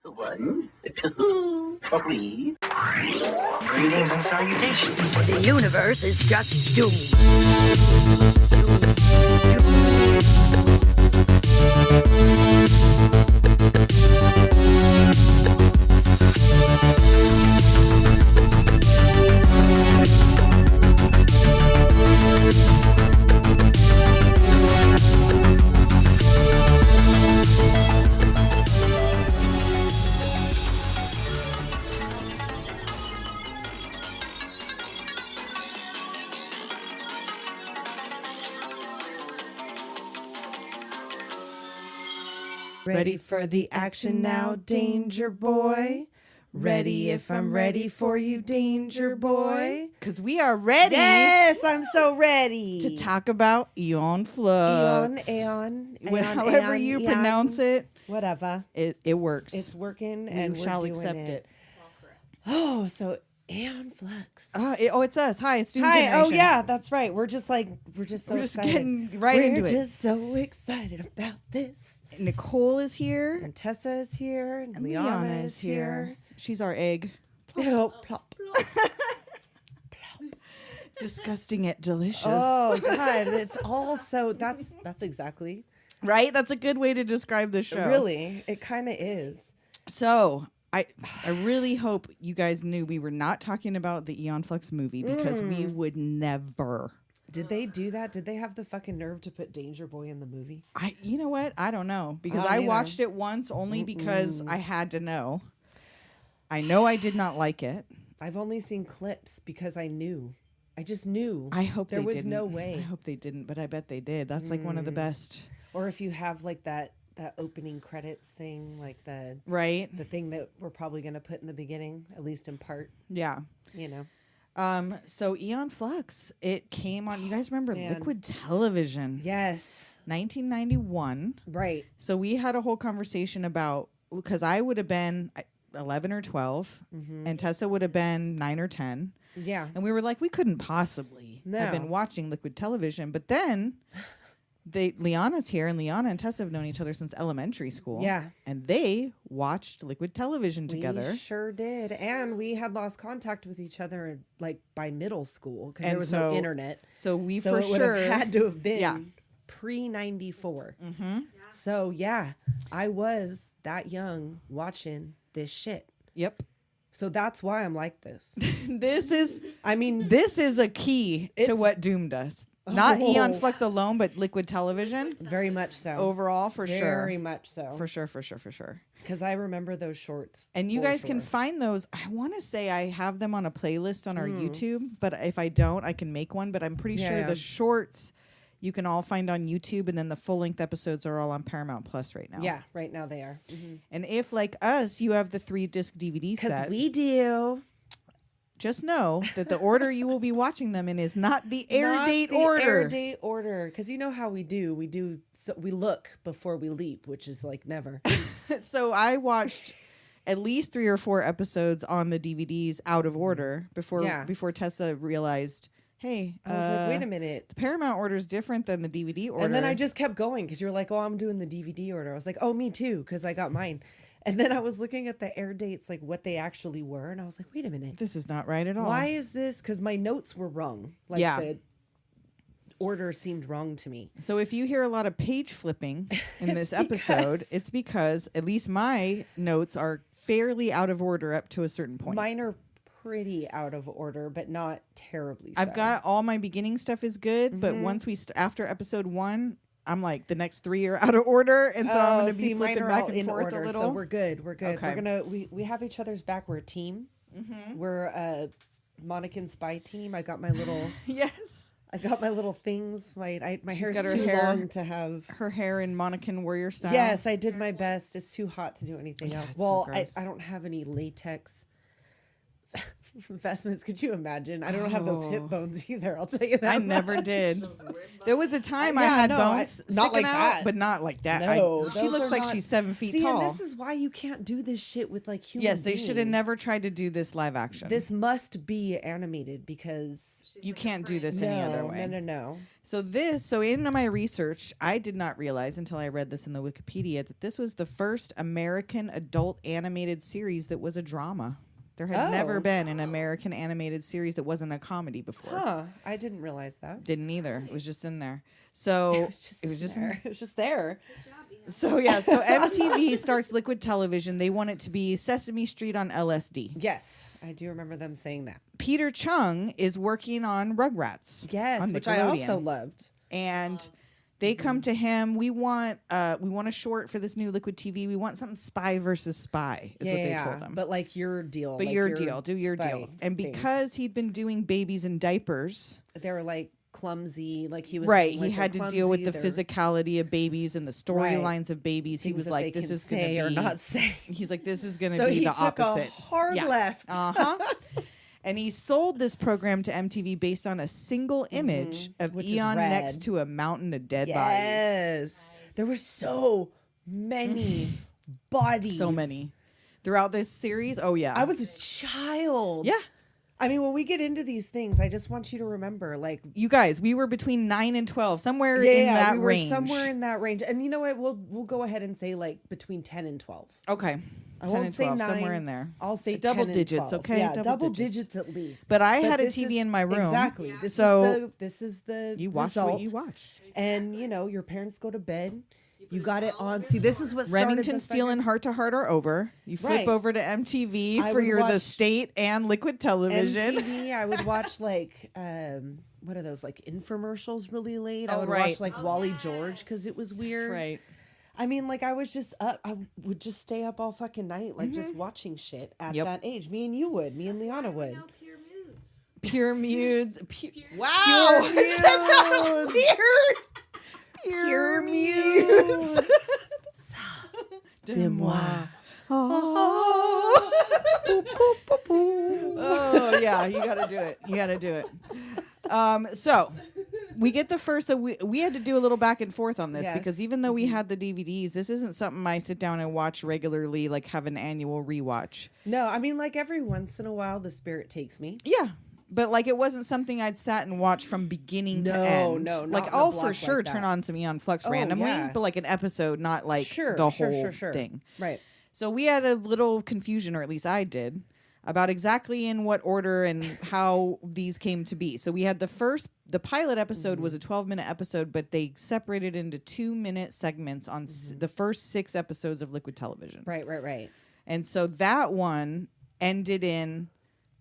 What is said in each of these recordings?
1, 2, 3. Greetings and salutations. The universe is just doomed. Ready for the action now, Danger Boy? Ready if I'm ready for you, Danger Boy? Because we are ready. Yes, I'm so ready. To talk about Aeon Flux. Aeon. However you pronounce it. Whatever. It works. It's working We and shall we're doing accept it. Oh, so Aeon Flux. It's us. Hi, it's Student Hi. Generation. Oh, yeah, that's right. We're just so excited. Getting right into it. We're just so excited about this. Nicole is here. And Tessa is here. And Liana is here. She's our egg. Oh, plop. Disgusting yet delicious. Oh, God. It's all so, that's exactly. Right? That's a good way to describe the show. Really, it kind of is. So, I really hope you guys knew we were not talking about the Aeon Flux movie because we would never. Did they do that? Did they have the fucking nerve to put Danger Boy in the movie? You know what? I don't know because I I don't watched it once only because I had to know. I know I did not like it. I've only seen clips because I knew. I just knew. I hope there they was didn't. no way. I hope they didn't, but I bet they did. That's like one of the best. Or if you have like that opening credits thing, like the thing that we're probably going to put in the beginning, at least in part. Yeah. You know. So Aeon Flux, it came on. You guys remember Liquid Television? Yes. 1991. Right. So we had a whole conversation about because I would have been 11 or 12, and Tessa would have been 9 or 10. Yeah. And we were like, we couldn't possibly have been watching Liquid Television. But then Liana's here, and Liana and Tessa have known each other since elementary school. Yeah. And they watched Liquid Television together. We sure did. And we had lost contact with each other like by middle school because there was no internet. So we so for it would sure have had to have been pre-94. Mm-hmm. So yeah, I was that young watching this shit. Yep. So that's why I'm like this. This is a key to what doomed us. Not Aeon Flux alone, but Liquid Television. Very much so. Overall, for sure. Very much so. For sure. Because I remember those shorts. And you guys can find those. I want to say I have them on a playlist on our YouTube, but if I don't, I can make one. But I'm pretty sure the shorts you can all find on YouTube, and then the full-length episodes are all on Paramount Plus right now. Yeah, right now they are. Mm-hmm. And if, like us, you have the 3-disc DVD set. Because we do. Just know that the order you will be watching them in is not the air date order. Air date order. Because you know how we do. We look before we leap, which is like never. So I watched at least 3 or 4 episodes on the DVDs out of order before Tessa realized, hey, I was like, wait a minute. The Paramount order is different than the DVD order. And then I just kept going because you're like, oh, I'm doing the DVD order. I was like, oh, me too, because I got mine. And then I was looking at the air dates, like what they actually were. And I was like, wait a minute. This is not right at all. Why is this? Because my notes were wrong. Like the order seemed wrong to me. So if you hear a lot of page flipping in this episode, it's because at least my notes are fairly out of order up to a certain point. Mine are pretty out of order, but not terribly so. I've got all my beginning stuff is good, but once after episode 1, I'm like the next 3 are out of order, and so I'm going to be flipping back and forth a little. So we're good. Okay. We have each other's back. We're a team. Mm-hmm. We're a Monacan spy team. I got my little yes. I got my little things. My hair's got her too hair, long to have her hair in Monacan warrior style. Yes, I did my best. It's too hot to do anything else. Well, so I don't have any latex investments. Could you imagine? I don't have those hip bones either. I'll tell you that. I never did. There was a time I had bones not sticking like out, that. but not like that. No, she those looks are like not- she's 7 feet See, tall. and this is why you can't do this shit with like human Yes, they should have beings. never tried to do this live action. This must be animated because you can't do this any other way. No. So in my research, I did not realize until I read this in the Wikipedia that this was the first American adult animated series that was a drama. There had never been an American animated series that wasn't a comedy before. Huh? I didn't realize that. Didn't either. It was just in there. So It was just there. So MTV starts Liquid Television. They want it to be Sesame Street on LSD. Yes, I do remember them saying that. Peter Chung is working on Rugrats. Yes, on which I also loved. And they come to him. We want a short for this new Liquid TV. We want something spy versus spy is what they told them. But like your deal. But like your deal. Do your spy deal. And thing. because he'd been doing babies in diapers. They were like clumsy, like he was right. saying, like, he had they're to deal with the clumsy, physicality of babies and the storylines of babies. He things was that like, they this can is going say to or be not say. He's like, this is going to So be he the took opposite. a hard left. And he sold this program to MTV based on a single image of Which is Eon red. next to a mountain of dead bodies. Yes, there were so many bodies. So many. Throughout this series, oh yeah. I was a child. Yeah. I mean, when we get into these things, I just want you to remember, like, You guys, we were between 9 and 12, somewhere in that we were range. somewhere in that range. And you know what? We'll go ahead and say like between 10 and 12. Okay. I 10 won't and say 12, 9. somewhere in there. I'll say double 10 and digits, 12. okay? Yeah, Double double digits. digits at least. But I had a this TV is- in my room. Exactly. So this is the you watched result. what you watched. And you know, your parents go to bed. You got it on. See, this is what started Remington the Steele and Heart to Heart are over. You flip Right. over to MTV I for would the watch state and Liquid Television. MTV. I would watch like what are those, like infomercials really late? I Oh, would right. watch like Wally George because it was weird. That's right. I mean, like I was just up. I would just stay up all fucking night, like just watching shit at Yep. that age. Me and you would. Me and Liana would. Pure Mudes. Wow. Pure That's Mudes. weird. Pure Mudes. De moi. Oh yeah, you gotta do it. You gotta do it. So we get the first. So we had to do a little back and forth on this Yes. because even though we had the DVDs, this isn't something I sit down and watch regularly, like have an annual rewatch. No, I mean, like every once in a while, the spirit takes me. Yeah. But like it wasn't something I'd sat and watched from beginning to end. No, not like in a I'll block for like sure that. turn on some Aeon Flux Oh, randomly, yeah. but like an episode, not like Sure, the sure, whole sure. thing. Right. So we had a little confusion, or at least I did, about exactly in what order and how these came to be. So we had the pilot episode was a 12-minute episode, but they separated into 2-minute segments on the first 6 episodes of Liquid Television. Right. And so that one ended in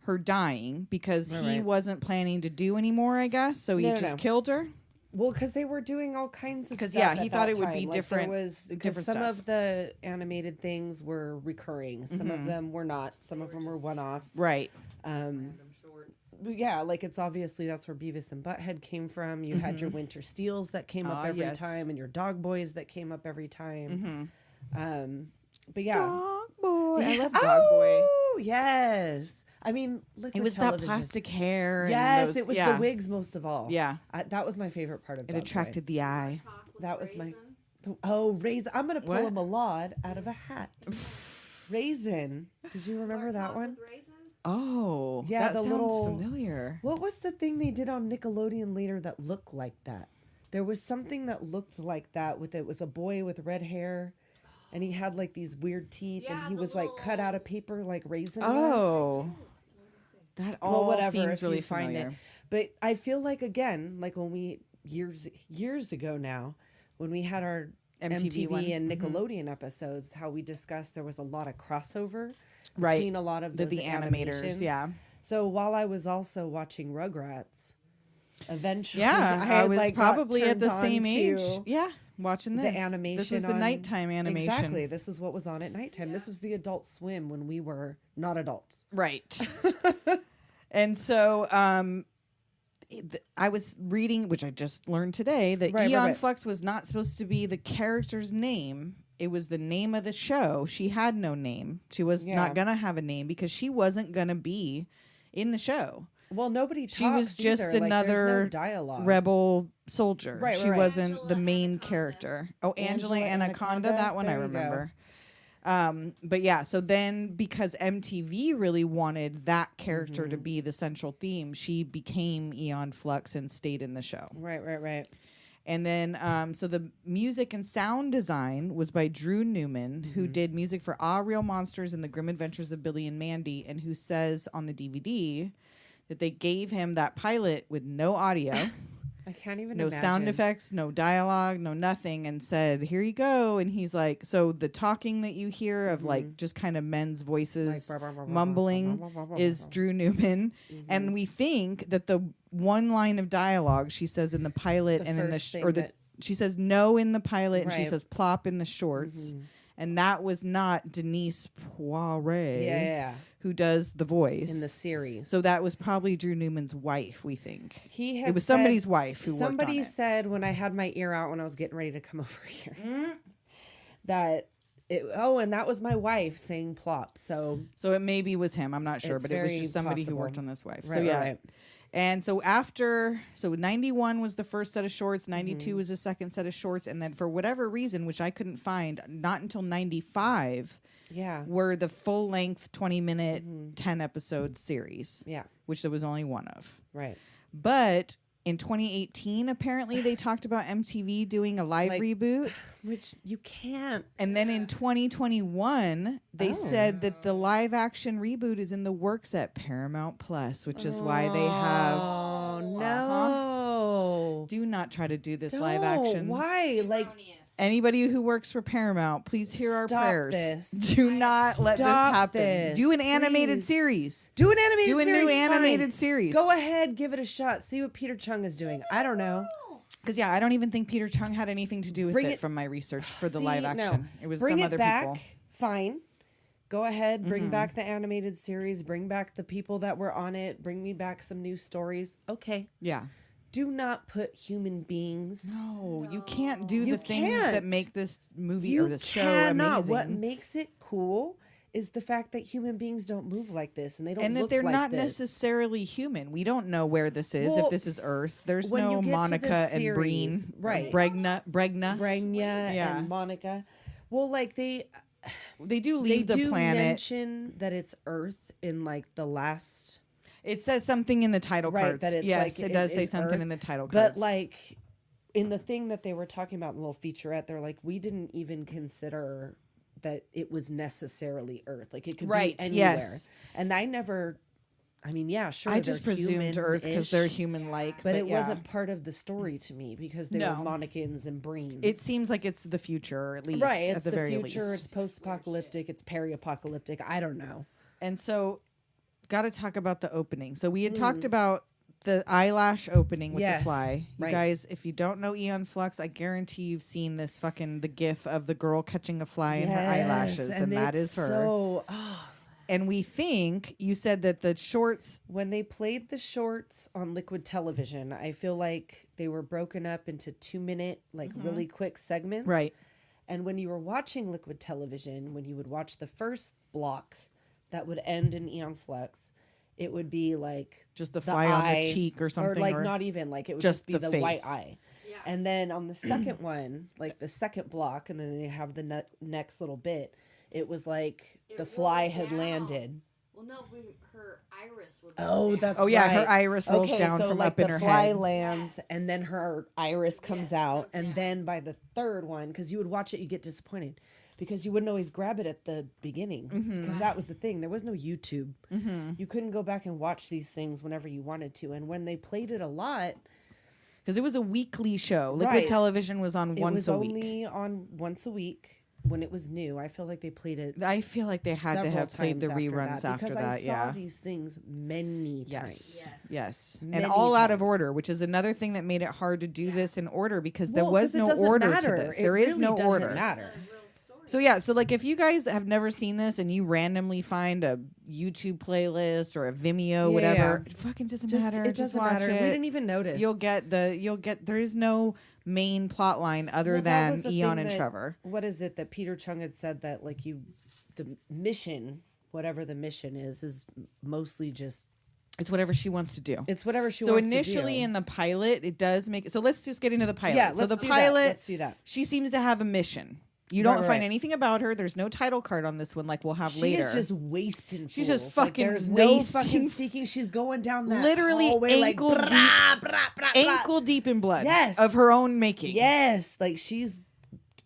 her dying because he Right. wasn't planning to do anymore, I guess. So he just killed her. Well, because they were doing all kinds of 'Cause, stuff. yeah, at he thought that it would be time. Like, different- There was, because different some stuff. of the animated things were recurring. Some of them were not. Some of them were one-offs. Right. But yeah, like it's obviously that's where Beavis and Butthead came from. You had your Winter Steels that came up every yes. time, and your Dog Boys that came up every time. But yeah, Dog Boy. I love Dog Boy. Oh yes, I mean, Liquid It was Television. that plastic hair. Yes, and those, it was yeah. the wigs most of all. Yeah. That was my favorite part of It Dog attracted Boy. the eye. That was my. Oh, Raisin! I'm gonna pull What? him a lod out of a hat. Raisin. Did you remember that one? Oh, Yeah, that the sounds little- familiar. What was the thing they did on Nickelodeon later that looked like that? There was something that looked like that with it was a boy with red hair, and he had like these weird teeth, and he was like cut out of paper like Raisin. was. Oh, that all Whatever. seems If really you find familiar. it, but I feel like again, like when we years ago now, when we had our MTV MTV, one. and Nickelodeon episodes, how we discussed there was a lot of crossover Right. between a lot of The those animators, animations. yeah. So while I was also watching Rugrats, eventually Yeah, I, I had, was like, got probably at the turned same on age. to Yeah, watching this. The animation. This was the on- nighttime animation. Exactly. This is what was on at nighttime. This was the Adult Swim when we were not adults. Right. And so I was reading, which I just learned today, that Right, Aeon right. Flux was not supposed to be the character's name. it was the name of the show. She had no name. She was not going to have a name because she wasn't going to be in the show. Well, nobody talks. She was just either. another dialogue. rebel soldier. Right, she right. wasn't Angela the main Anaconda. character. Oh, Angela Angela Anaconda, Anaconda? that one I There you go. remember. But yeah, so then because MTV really wanted that character to be the central theme, she became Aeon Flux and stayed in the show. Right. And then, so the music and sound design was by Drew Newman, who did music for Ah Real Monsters and The Grim Adventures of Billy and Mandy, and who says on the DVD that they gave him that pilot with no audio. I can't even No imagine. sound effects, no dialogue, no nothing, and said, "Here you go." And he's like, so the talking that you hear of like just kind of men's voices mumbling is Drew Newman. And we think that the one line of dialogue she says in the pilot The and in the first thing that- she says no in the pilot and she Right. says plop in the shorts. And that was not Denise Poiré, Yeah. who does the voice In the series. So that was probably Drew Newman's wife, we think. He had It was said- somebody's wife who Somebody worked on it. said when I had my ear out when I was getting ready to come over here that and that was my wife saying plop. So So it maybe was him. I'm not sure, It's but it was very just somebody who possible. worked on this wife. So Right, yeah. right. And so 91 was the first set of shorts, 92 was the second set of shorts, and then for whatever reason, which I couldn't find, not until 95 yeah. were the full length 20-minute 10 episode series. Yeah. Which there was only one of. Right. But in 2018, apparently they talked about MTV doing a live reboot. Which you can't. And then in 2021, they said that the live action reboot is in the works at Paramount Plus, which is why they have. Oh no. Do not try to do this live No, action. Why? Like Anybody who works for Paramount, please hear our Stop prayers. this. Do not let this Stop happen. this, Do an animated please. series. do an animated Do a series. new fine. animated series. Go ahead, give it a shot. See what Peter Chung is doing. I don't know. Because I don't even think Peter Chung had anything to do with Bring it it- from my research for the See, live no. action. It was Bring some it other back. people. Fine. Go ahead. Bring back the animated series. Bring back the people that were on it. Bring me back some new stories. Okay. Yeah. Do not put human beings. No, you can't do You the things that can't. make this movie You or this show cannot. amazing. What makes it cool is the fact that human beings don't move like this and they don't and that look they're like not this. necessarily human. We don't know where this is. Well, if this is Earth, there's when no you get to the Monica and series, Breen, right. Bregna. Brenya Yeah. and Monica. Well, like they do leave the do planet. mention that it's Earth in like the last. It says something in the title Right, cards. that it's yes, like it does in say something Earth, in the title cards. But like in the thing that they were talking about in the little featurette, they're like, we didn't even consider that it was necessarily Earth. Like it could Right, be anywhere. yes. And I never. I mean, yeah, sure. I just they're presumed Earth because they're human-like. But it yeah. wasn't part of the story to me because they No. were Monicans and Breens. It seems like it's the future, at least. right. At It's the, the very future. least. It's post-apocalyptic. It's peri-apocalyptic. I don't know. And so, got to talk about the opening. So we had talked about the eyelash opening with Yes, the fly. You right. guys, if you don't know Aeon Flux, I guarantee you've seen this the gif of the girl catching a fly in her eyelashes, and that it's is her. So And we think you said that the shorts. when they played the shorts on Liquid Television, I feel like they were broken up into 2-minute, like really quick segments. Right. And when you were watching Liquid Television, when you would watch the first block that would end in Aeon Flux, it would be like Just the fly on the cheek or something, or like or not even like it would just just be the the white face. eye. And then on the second one, like the second block, and then they have the next little bit. It was like the fly rolled had down. landed. Well, no, her iris would. Oh, roll down. that's Oh, yeah, right. her iris rolls down so from like up in the her fly head. lands, and then her iris comes out, comes and down. then by the third one, because you would watch it, you get disappointed because you wouldn't always grab it at the beginning because that was the thing. There was no YouTube. You couldn't go back and watch these things whenever you wanted to, and when they played it a lot, because it was a weekly show. Liquid Right. Television was on it once was a week. only on once a week when it was new. I feel like they played it. I feel like they had to several have played the times reruns after because that. I saw Yeah. these things many times. Yes. And Many all out of times. order, which is another thing that made it hard to do this in order because there Well, was 'cause it no doesn't order matter. to this. It There is really no doesn't order. matter. So yeah, so like if you guys have never seen this and you randomly find a YouTube playlist or a Vimeo, whatever, it fucking doesn't matter. It doesn't matter. We didn't even notice. You'll get there is no main plot line other than Aeon and Trevor. What is it that Peter Chung had said that like the mission, whatever the mission is mostly just. It's whatever she wants to do. It's whatever she wants to do. So initially in the pilot, it does make it. So let's just get into the pilot. Yeah, so the do pilot, that. Let's do that. She seems to have a mission. You don't find anything about her. There's no title card on this one like we'll have later. She is just wasting. She's just fucking there's wasting. No fucking speaking. She's going down that literally hallway ankle like, deep, ankle deep in blood. Yes, of her own making. Yes, like she's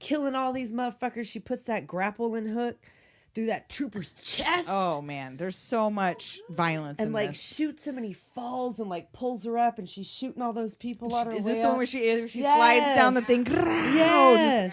killing all these motherfuckers. She puts that grappling hook through that trooper's chest. Oh man, there's so much violence and in like this. shoots him and he falls and like pulls her up and she's shooting all those people out her way. Is this the one where she yes. slides down the thing? Yeah.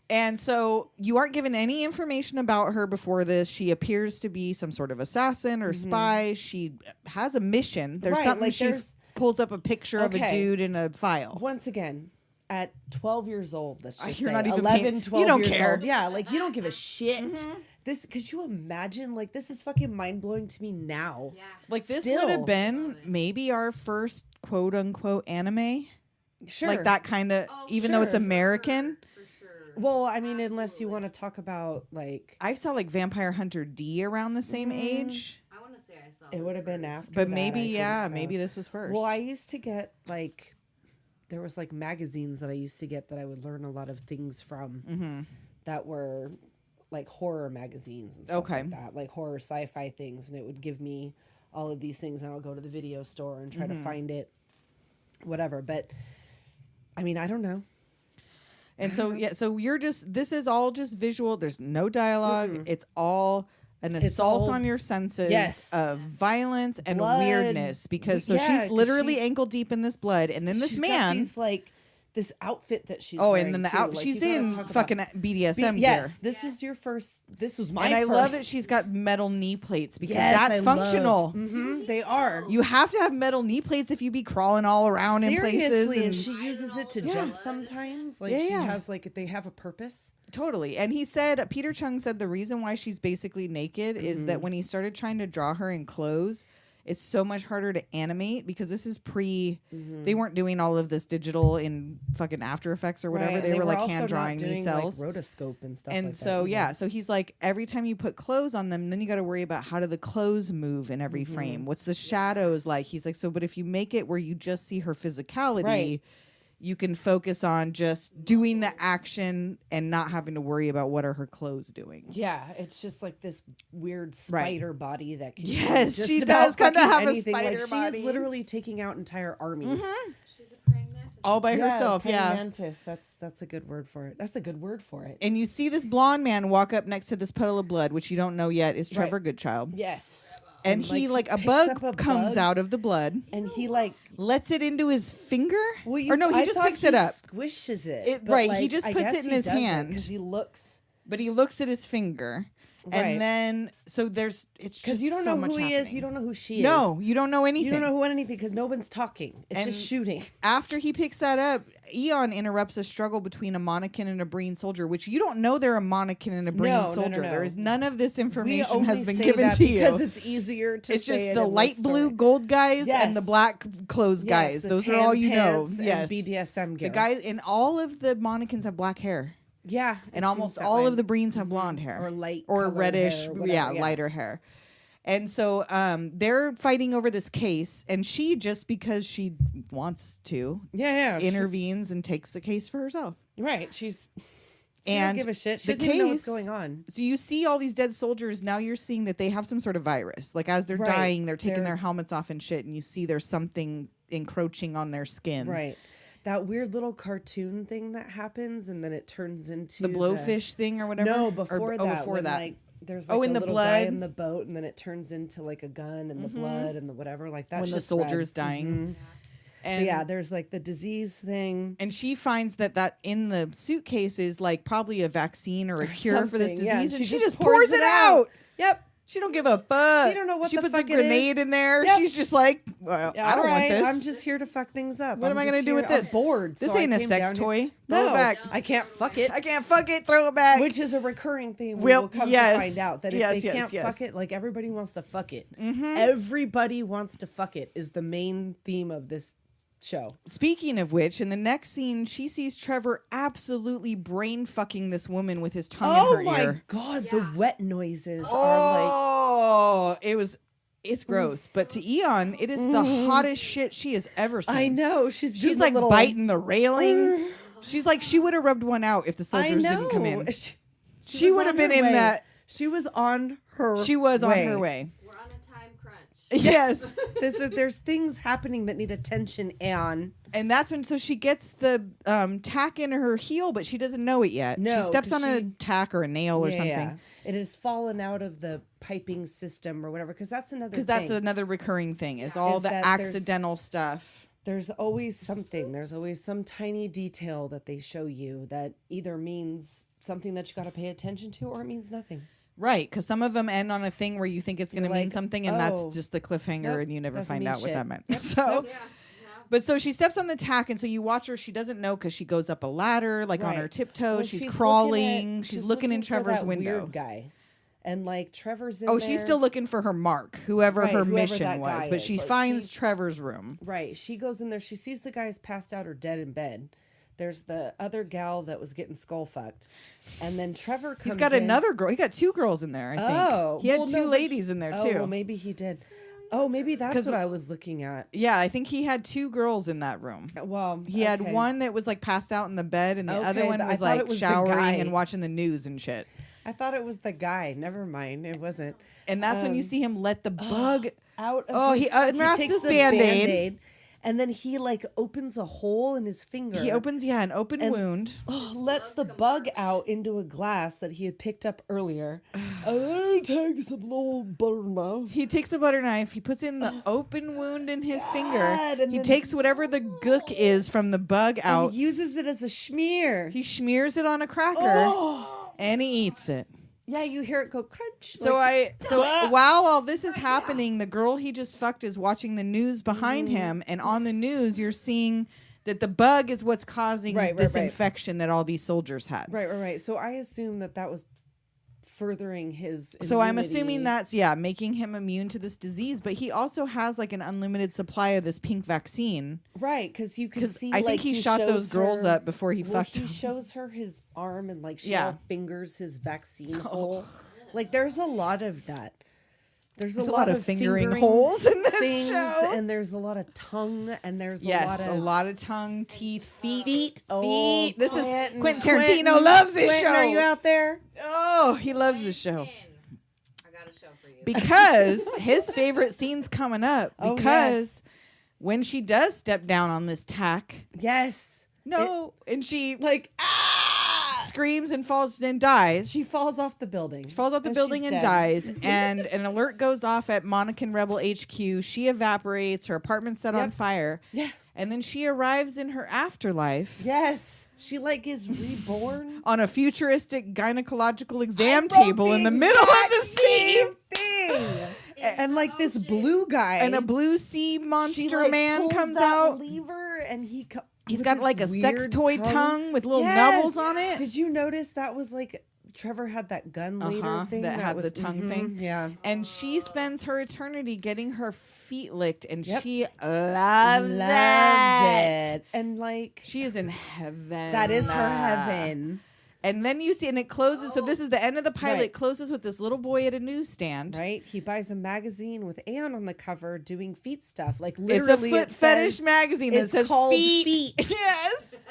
And so you aren't given any information about her before this. She appears to be some sort of assassin or spy. She has a mission. There's something like she pulls up a picture of a dude in a file. Once again, at 12 years old, let's just You're say, not even 11, 12 you don't years care. old. Yeah, like you don't give a shit. This, could you imagine? Like this is fucking mind blowing to me now. Yeah. Like this Still. would have been maybe our first quote unquote anime. Sure. Like that kind of, even though it's American. For sure. Well, I mean, unless you want to talk about like, I saw like Vampire Hunter D around the same age. I want to say I saw. it would have been after. But that, maybe, I think so. maybe this was first. Well, I used to get like, there was like magazines that I used to get that I would learn a lot of things from that were like horror magazines and stuff like that, like horror sci-fi things. And it would give me all of these things and I'll go to the video store and try to find it, whatever. But I mean, I don't know. And so, so this is all just visual. There's no dialogue. It's all an assault on your senses of violence and Blood. Weirdness because she's literally ankle deep in this blood. And then this She's man, got these, like this outfit that she's oh, wearing and then the too. outfit, Like, she's you gotta in talk about- fucking BDSM Yes, gear. this is your first. This was my And I first. love that she's got metal knee plates because Yes, that's I functional. love- They are. You have to have metal knee plates if you be crawling all around in places. Seriously, and And she uses it to jump sometimes. Like Yeah, she yeah. has like they have a purpose. Totally. And he said, Peter Chung said the reason why she's basically naked is that when he started trying to draw her in clothes, it's so much harder to animate because this is they weren't doing all of this digital in fucking After Effects or whatever. Right, They were like also hand drawing not these doing, cells. like, rotoscope and stuff. And like so, that, so he's like, every time you put clothes on them, then you got to worry about how do the clothes move in every frame? What's the shadows like? He's like, so, but if you make it where you just see her physicality, Right. you can focus on just doing the action and not having to worry about what are her clothes doing. Yeah, it's just like this weird spider body that can do Yes, just she about does kinda fucking have a anything. spider Like, body. She is literally taking out entire armies. She's a praying mantis. All by herself, praying yeah. mantis. That's a good word for it. That's a good word for it. And you see this blonde man walk up next to this puddle of blood, which you don't know yet is Trevor Right. Goodchild. Yes. And he like a picks bug up a comes bug, out of the blood, and he like lets it into his finger. well, or no, he I just thought picks it he up. Squishes it. It- but, right, he like, just I puts guess it in he his doesn't, hand. 'cause he looks. But he looks at his finger, Right. and then so there's it's Because just you don't so know much who he is, happening. you don't know who she is. No, you don't know anything. You don't know who anything because no one's talking. It's And- just shooting. After he picks that up, Aeon interrupts a struggle between a Monacan and a Breen soldier, which you don't know they're a Monacan and a Breen No, no, soldier. no. There is none of this We information only has been say given that to because you. it's easier to It's say just it the in light the blue story. gold guys Yes. and the black clothes guys. Yes, the Those are tan all you know. pants and Yes. BDSM gear. The guys and all of the Monacans have black hair. Yeah. And almost all of the Breens have blonde hair. Or light or colored reddish, hair, whatever, yeah. lighter hair. And so they're fighting over this case, and she, just because she wants to, Yeah. intervenes and takes the case for herself. Right. She And don't give a shit. She the doesn't even know what's case- going on. So you see all these dead soldiers. Now you're seeing that they have some sort of virus. Like as they're Right. dying, they're taking They're- their helmets off and shit, and you see there's something encroaching on their skin. Right. That weird little cartoon thing that happens, and then it turns into The blowfish thing or whatever. No, Or- before oh, that. before when, that. Like, there's Oh, like in a the little guy blood? in the boat, and then it turns into like a gun and the blood and the whatever. Like that. when the shit's soldier's rad. dying. But And yeah, there's like the disease thing. And she finds that in the suitcase is like probably a vaccine or a cure for this something, disease, yeah, and she just pours it out. out. Yep. She don't give a fuck. She don't know what she the puts fuck a it grenade is. in there. Yep. She's just like, well, I don't want this. I'm just here to fuck things up. What am I going to do with this? I'm bored. This so ain't I a came sex down toy. Here. Throw No, it back. I can't fuck it. I can't fuck it. Throw it back. Which is a recurring theme. We Well, will come yes. to find out that if Yes, they yes, can't yes. fuck it, like everybody wants to fuck it. Everybody wants to fuck it is the main theme of this show. Speaking of which, in the next scene, she sees Trevor absolutely brain fucking this woman with his tongue in her Oh my ear. god, the wet noises are Oh, it's gross. But to Eon, it is the hottest shit she has ever seen. like, I know, she's She's doing like a little, biting the railing. She's like, she would have rubbed one out if the I soldiers know. didn't come in. She would was have on been her in way. that. She was on her She was on her way. We're on a time crunch. Yes. There's things happening that need attention, Anne. And that's when, so she gets the tack in her heel, but she doesn't know it yet. No, she steps 'cause on a she- tack or a nail or something. Yeah. It has fallen out of the piping system or whatever, because that's another Because thing. that's another recurring thing, is all Is the that there's- accidental stuff. There's always something. There's always some tiny detail that they show you that either means something that you got to pay attention to or it means nothing. Right, because some of them end on a thing where you think it's going to You're mean like, something, and oh, that's just the cliffhanger, nope, and you never doesn't find mean out what shit. that meant. Yep, So, nope. Yeah. but so she steps on the tack, and so you watch her. She doesn't know because she goes up a ladder, like on Right. her tiptoes. Well, she's looking crawling. at- she's looking in for Trevor's that window. Weird guy, and like Trevor's in Oh, there. she's still looking for her mark, whoever Right, her whoever mission that was. guy But is. she Like, finds she- Trevor's room. Right. She goes in there. She sees the guys passed out or dead in bed. There's the other gal that was getting skull fucked, and then Trevor comes. He's got in. another girl. He got two girls in there, I think. Oh, he had well, two no, but ladies in there, Oh, too. well, maybe he did. Oh, maybe that's 'Cause- what I was looking at. Yeah, I think he had two girls in that room. Well, He had okay. one that was like passed out in the bed, and the other Okay, one I was thought it like was the guy. showering and watching the news and shit. I thought it was the guy. Never mind. It wasn't. And that's when you see him let the bug Out of Oh, his, he unwraps takes his the Band-Aid. Band-Aid, and then he like opens a hole in his finger. He opens, an open wound. lets the bug out into a glass that he had picked up earlier. I take some little butter knife. He takes a butter knife. He puts in the open wound in his finger. and He then- takes whatever the gook is from the bug out. And he uses it as a schmear. He smears it on a cracker and he eats it. Yeah, you hear it go crunch. So like, while all this is happening, the girl he just fucked is watching the news behind him, and on the news you're seeing that the bug is what's causing Right, this right. infection that all these soldiers had. Right. So I assume that was furthering his. So I'm immunity. assuming that's making him immune to this disease, but he also has like an unlimited supply of this pink vaccine. Right, because you can 'Cause see. I think like, he shot shows those girls her- up before he well, fucked He them. shows her his arm and like she Yeah. all fingers his vaccine hole. Like there's a lot of that. There's a lot of fingering holes in this things, show. and there's a lot of tongue, and there's Yes, a lot of tongue, teeth, feet. feet. Oh, This is Quentin, Quentin Tarantino loves this Quentin, show. Are you out there? Oh, he loves this show. I got a show for you. Because his favorite scene's coming up. Oh, Because when she does step down on this tack, Yes. and she Like screams and falls and dies. she falls off the building. She falls off the And building she's and dead. dies, and an alert goes off at Monacan Rebel HQ. She evaporates, her apartment's set on Yep. fire. Yeah. And then she arrives in her afterlife Yes. She like is reborn. on a futuristic gynecological exam I wrote table in the middle of the exact sea. same thing. And like this blue guy. And a blue sea she, monster like, man pulls comes that out. lever and He's with got this like a sex weird toy tongue with little Yes. nubbles on it. Did you notice that was like Trevor had that gun later thing that had was, the tongue thing. Yeah. And she spends her eternity getting her feet licked, and Yep. she loves it. And like She is in heaven. that is her heaven. And then you see, and it closes. So this is the end of the pilot. Right. It closes with this little boy at a newsstand. Right? He buys a magazine with Aeon on the cover doing feet stuff. Like It's literally a foot it fetish says- magazine that it's says called feet. Feet. Yes.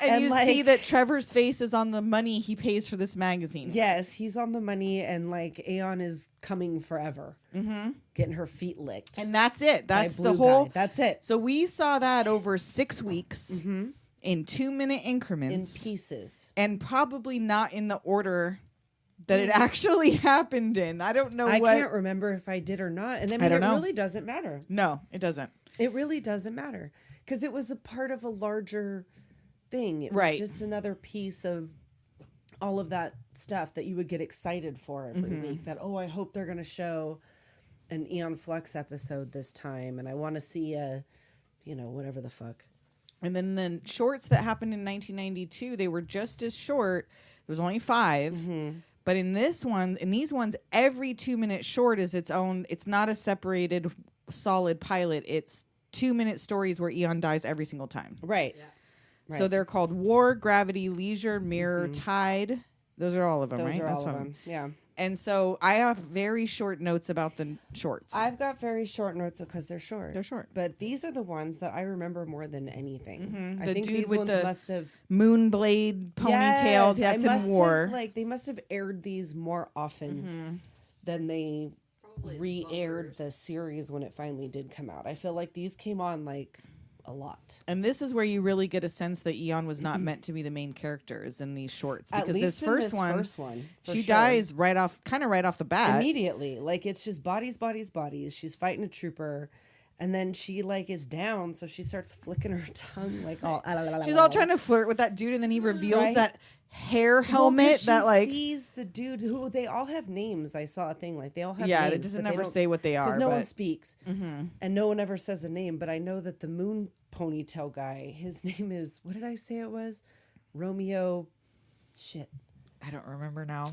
And, And you like- see that Trevor's face is on the money he pays for this magazine. Yes, he's on the money and like Aeon is coming forever. Mm-hmm. Getting her feet licked. And that's it. by That's Blue the whole. guy. That's it. So we saw that over 6 weeks in 2-minute In increments. pieces. And probably not in the order that it actually happened in. I don't know I what. can't remember if I did or not. And I mean, don't it know. really doesn't matter. No, it doesn't. It really doesn't matter. Because it was a part of a larger thing. It was Right. just another piece of all of that stuff that you would get excited for every week. That, I hope they're going to show an Aeon Flux episode this time. And I want to see whatever the fuck. And then the shorts that happened in 1992, they were just as short. There was only 5. But in these ones, every 2-minute short is its own. It's not a separated solid pilot. It's 2-minute stories where Aeon dies every single time. Right. Yeah. So they're called War, Gravity, Leisure, Mirror, Tide. Those are all of them, Those right? are That's all of fun. them. Yeah. And so I have very short notes about the shorts. I've got very short notes because they're short. They're short. But these are the ones that I remember more than anything. I The think dude these with ones the must have... Moonblade ponytail. That's in War. They must have aired these more often than they Probably re-aired bumpers. the series when it finally did come out. I feel like these came on like a lot. And this is where you really get a sense that Aeon was not meant to be the main character is in these shorts. At Because least this in first this one, for she sure. dies right off the bat. Immediately. Like, it's just bodies. She's fighting a trooper. And then she, like, is down, so she starts flicking her tongue, like, all... She's all trying to flirt with that dude, and then he reveals Right. that hair Well, helmet 'cause that, like... she sees the dude who... They all have names. I saw a thing, like, they all have Yeah, names. it doesn't but they ever don't- say what they are. Because no one but- speaks. And no one ever says a name, but I know that the moon ponytail guy, his name is... What did I say it was? Romeo... Shit. I don't remember now.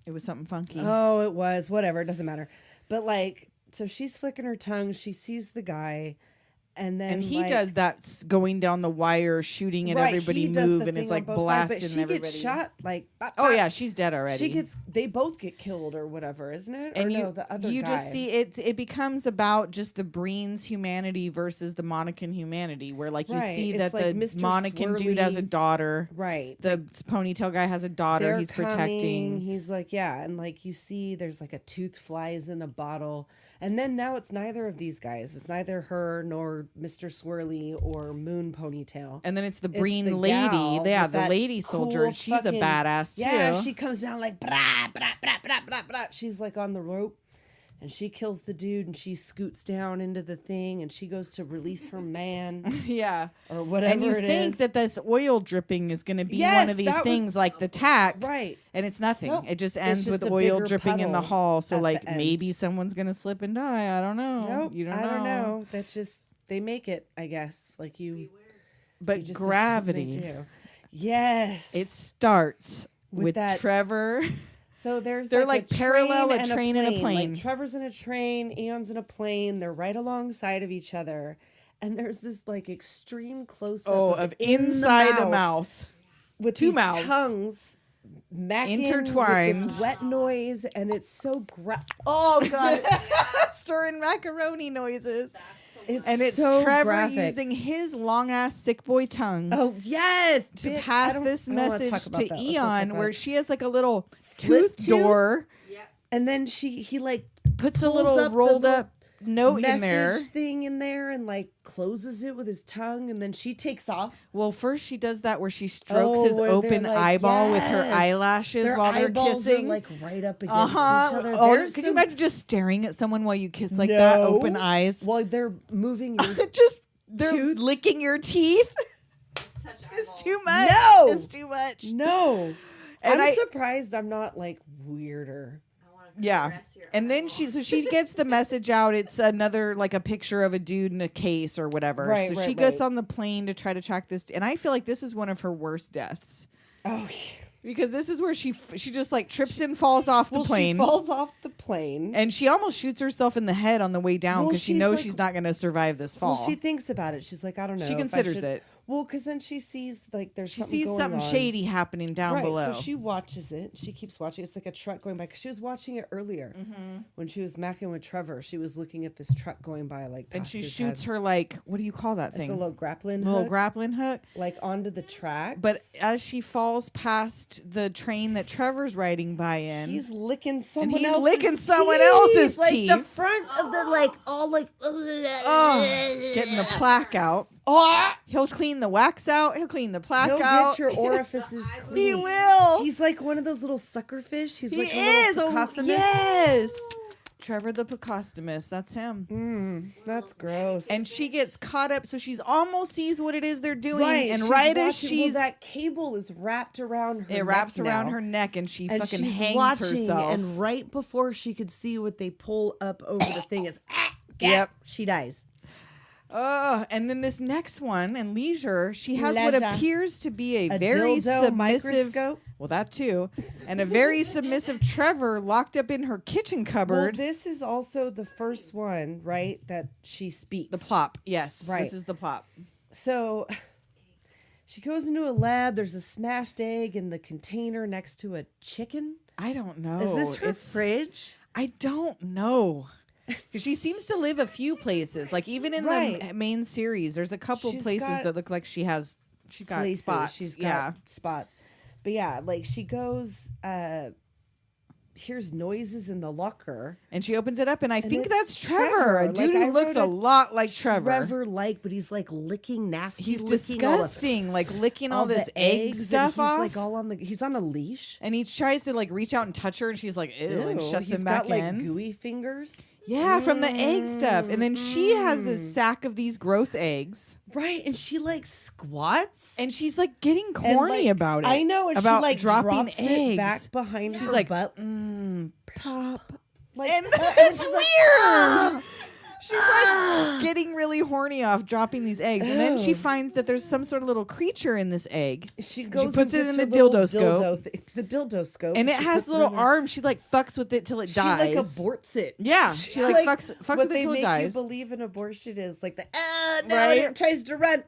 It was something funky. Oh, it was. Whatever. It doesn't matter. But, like... So she's flicking her tongue. She sees the guy. And then and he like, does that shooting down the wire, shooting at right, everybody he does move, the and is thing like on both blasting sides, but she everybody. gets shot like Oh yeah, she's dead already. They both get killed or whatever, isn't it? and or you, no, the other you guy. just see it becomes about just the Breen's humanity versus the Monacan humanity, where like you Right, see it's that like the Mr. Monacan dude has a Swirly. daughter. Right. The ponytail guy has a daughter They're he's coming, protecting. He's like, yeah, and like you see there's like a tooth flies in a bottle. And then now it's neither of these guys. It's neither her nor Mr. Swirly or Moon Ponytail. And then it's the It's Breen the lady. gal Yeah, with the that lady soldier. cool And she's fucking- a badass too. Yeah, she comes down like brah, brah, brah, brah, brah, brah. She's like on the rope. And she kills the dude and she scoots down into the thing and she goes to release her man yeah. or whatever And you it think is. that this oil dripping is going to be Yes, one of these that was- things like the tack. Right. And it's nothing. Nope. It just It's ends just with a oil bigger dripping in the puddle hall. So at like the end. maybe someone's going to slip and die. I don't know. Nope, You don't I know. don't know. That's just, they make it, I guess. Like you, Beware. But you just gravity, assume they do. Yes. it starts with that- Trevor. So They're like like parallel train a train and a plane. Like Trevor's in a train, Aeon's in a plane. They're right alongside of each other, and there's this like extreme close up of in the inside a mouth. with two these mouths. tongues macking Intertwined. with this wet noise, and it's so oh god, Stirring macaroni noises. it's It's so Trevor graphic. using his long ass sick boy tongue Oh yes, to bitch. pass this I don't wanna talk message about to that. Let's not talk Eon, about where it. she has like a little Flip tooth tooth? door, Yeah. and then he like puts a pulls little up the rolled little up note message in there. thing in there and like closes it with his tongue, and then she takes off. Well, first she does that where she strokes Oh, his where they're open like, eyeball with her yes. eyelashes Their while they're eyeballs kissing. are like right up against each other. Oh, There's could you some- imagine just staring at someone while you kiss like that? No. Open eyes. While they're moving your Just they're Tooth? licking your teeth. Let's touch It's eyeballs. too much. No. It's too much. No. And I'm surprised I'm not like weirder. I wanna Yeah. caress your And then eyeballs. she gets the message out. It's another like a picture of a dude in a case or whatever. Right, so she right, gets right. on the plane to try to track this. And I feel like this is one of her worst deaths Oh, yeah. because this is where she just like trips and falls off the Well, plane. she falls off the plane. And she almost shoots herself in the head on the way down Well, because she she's knows like- she's not going to survive this fall. Well, she thinks about it. She's like, I don't know. She if I considers should- it. Well, because then she sees like there's She something sees going something on. shady happening down Right, below. so she watches it. She keeps watching. It's like a truck going by because she was watching it earlier when she was macking with Trevor. She was looking at this truck going by, like, and past she his shoots head. her like, what do you call that It's thing? a little grappling Little hook, grappling hook. like onto the tracks. But as she falls past the train that Trevor's riding by in, he's licking someone he's else's licking someone teeth, else's like the teeth. front of the like all like getting the plaque out. oh, He'll clean the wax out. He'll clean the plaque he'll out. get your orifices He clean. He will. He's like one of those little sucker fish. He's He like a is. little Oh, Picassomus. yes. Trevor the Pocostomus. That's him. That's gross. And she gets caught up, so she's almost sees what it is they're doing. right, And she's right as watching- she's that cable is wrapped around her. it wraps neck around now. her neck, and she And fucking she's hangs watching, herself. and right before she could see what they pull up over the thing is, Yep. she dies. And then this next one in Leisure, she has what Leisure. appears to be a A very dildo submissive. microscope? Well, that too, and a very submissive Trevor locked up in her kitchen Well, cupboard. this is also the first one, right? That she speaks. The plop, yes, Right. This is the plop. So she goes into a lab. There's a smashed egg in the container next to a chicken. I don't know. Is this her It's- fridge? I don't know. 'Cause she seems to live a few places. Like even in the Right. main series, there's a couple She's places got that look like she's got Places. spots. She's got yeah. spots. But yeah, like she goes, hears noises in the locker. And she opens it up, and I think it's that's Trevor, a Trevor. dude Like, I who looks wrote a lot like Trevor. Trevor-like, but he's like licking nasty. He's licking all the- disgusting, like licking all the this egg eggs, and stuff he's off. like all on the. He's on a leash. And he tries to like reach out and touch her, and she's like, ew, and shuts He's him got back like in. gooey fingers. Yeah, from the egg stuff. And then she has this sack of these gross eggs. Right, and she like squats. And she's like getting and, corny like, about it. I know, and about she like dropping drops eggs. it back behind She's her like, butt. Plop. Like, And and it's she's like, weird. She's like getting really horny off dropping these eggs. And then she Ew. finds that there's some sort of little creature in this egg. She goes puts it and in gets the her little dildo scope. the dildo scope, And it she has puts little in her- arms. She like fucks with it till it She dies. like aborts it. Yeah, she like fucks what with it they till it make dies. you believe an abortion is like the no, Right. and it tries to run.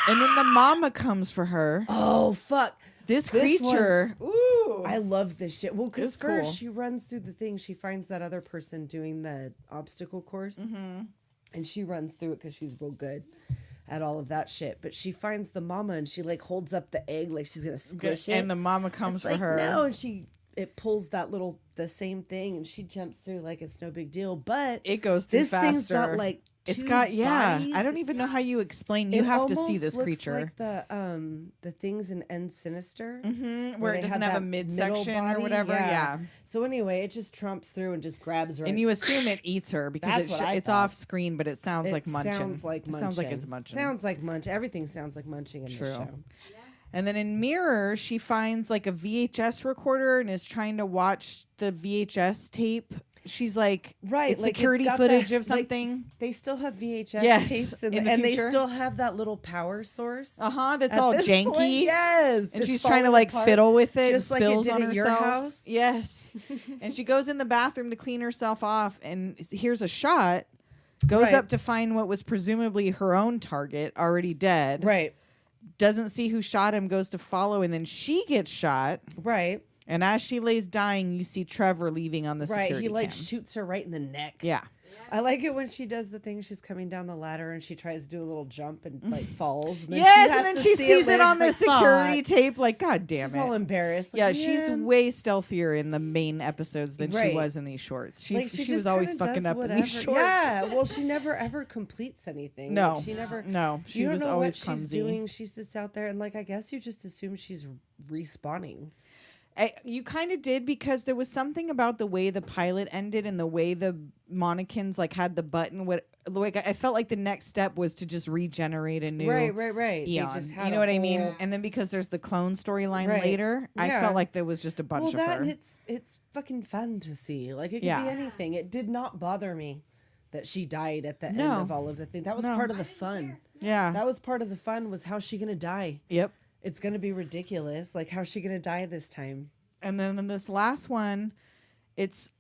And then the mama comes for her. Oh fuck! This This one- creature. Ooh. I love this shit. Well, because It's first cool. she runs through the thing, she finds that other person doing the obstacle course, and she runs through it because she's real good at all of that shit. But she finds the mama and she like holds up the egg like she's gonna squish it, And the mama comes it's for like, her. No, and it pulls that the same thing, and she jumps through like it's no big deal. But It goes through this faster. thing's got like It's two got bodies. I don't even know how you explain. You It have to see almost this looks creature like the things in End Sinister, where it they doesn't had have a that midsection middle or body. whatever. Yeah. So anyway, it just trumps through and just grabs her. And you assume it eats her because That's what I it's thought. off screen, but it sounds like munching. Sounds like It munching. sounds like it's munching. Sounds like munch. Everything sounds like munching in True. the show. And then in Mirror, she finds like a VHS recorder and is trying to watch the VHS tape. She's like, Right, it's like security got footage that- of something. Like, they still have VHS Yes, tapes, in the and they future. still have that little power source. That's At all this janky. point, yes, And it's she's trying to falling like apart, fiddle with it just and like it spills did on at your herself. house. Yes. And she goes in the bathroom to clean herself off, and here's a shot. Goes Right. up to find what was presumably her own target, already dead. Right, Doesn't see who shot him, goes to follow, and then she gets shot. right, And as she lays dying, you see Trevor leaving on the right. security He like cam. shoots her right in the neck. Yeah. I like it when she does the thing. She's coming down the ladder and she tries to do a little jump and like falls. And then Yes, she has and then to she see sees it later. on the She's like, security "Fuck." tape. Like, God damn She's it. all embarrassed. Like, Yeah, she's "Man." way stealthier in the main episodes than she Right. was in these shorts. She, Like, she just was always kinda fucking does up in whatever. these shorts. Yeah, well, she never ever completes anything. No. Like, she never. No, she you don't was know always what she's clumsy. doing. She's just out there, and like I guess you just assume she's respawning. You kind of did, because there was something about the way the pilot ended and the way the Monnikins like had the button. Like I felt like the next step was to just regenerate a new Right. Eon. They just had You know a what I mean? whole- And then because there's the clone storyline Right. later, I Yeah. felt like there was just a bunch Well, of that her. and it's fucking fun to see. Like it could Yeah. be anything. It did not bother me that she died at the end No. of all of the things. That was No. part of the fun. Yeah. That was part of the fun. Was how's she gonna die? Yep. It's gonna be ridiculous. Like how's she gonna die this time? And then in this last one,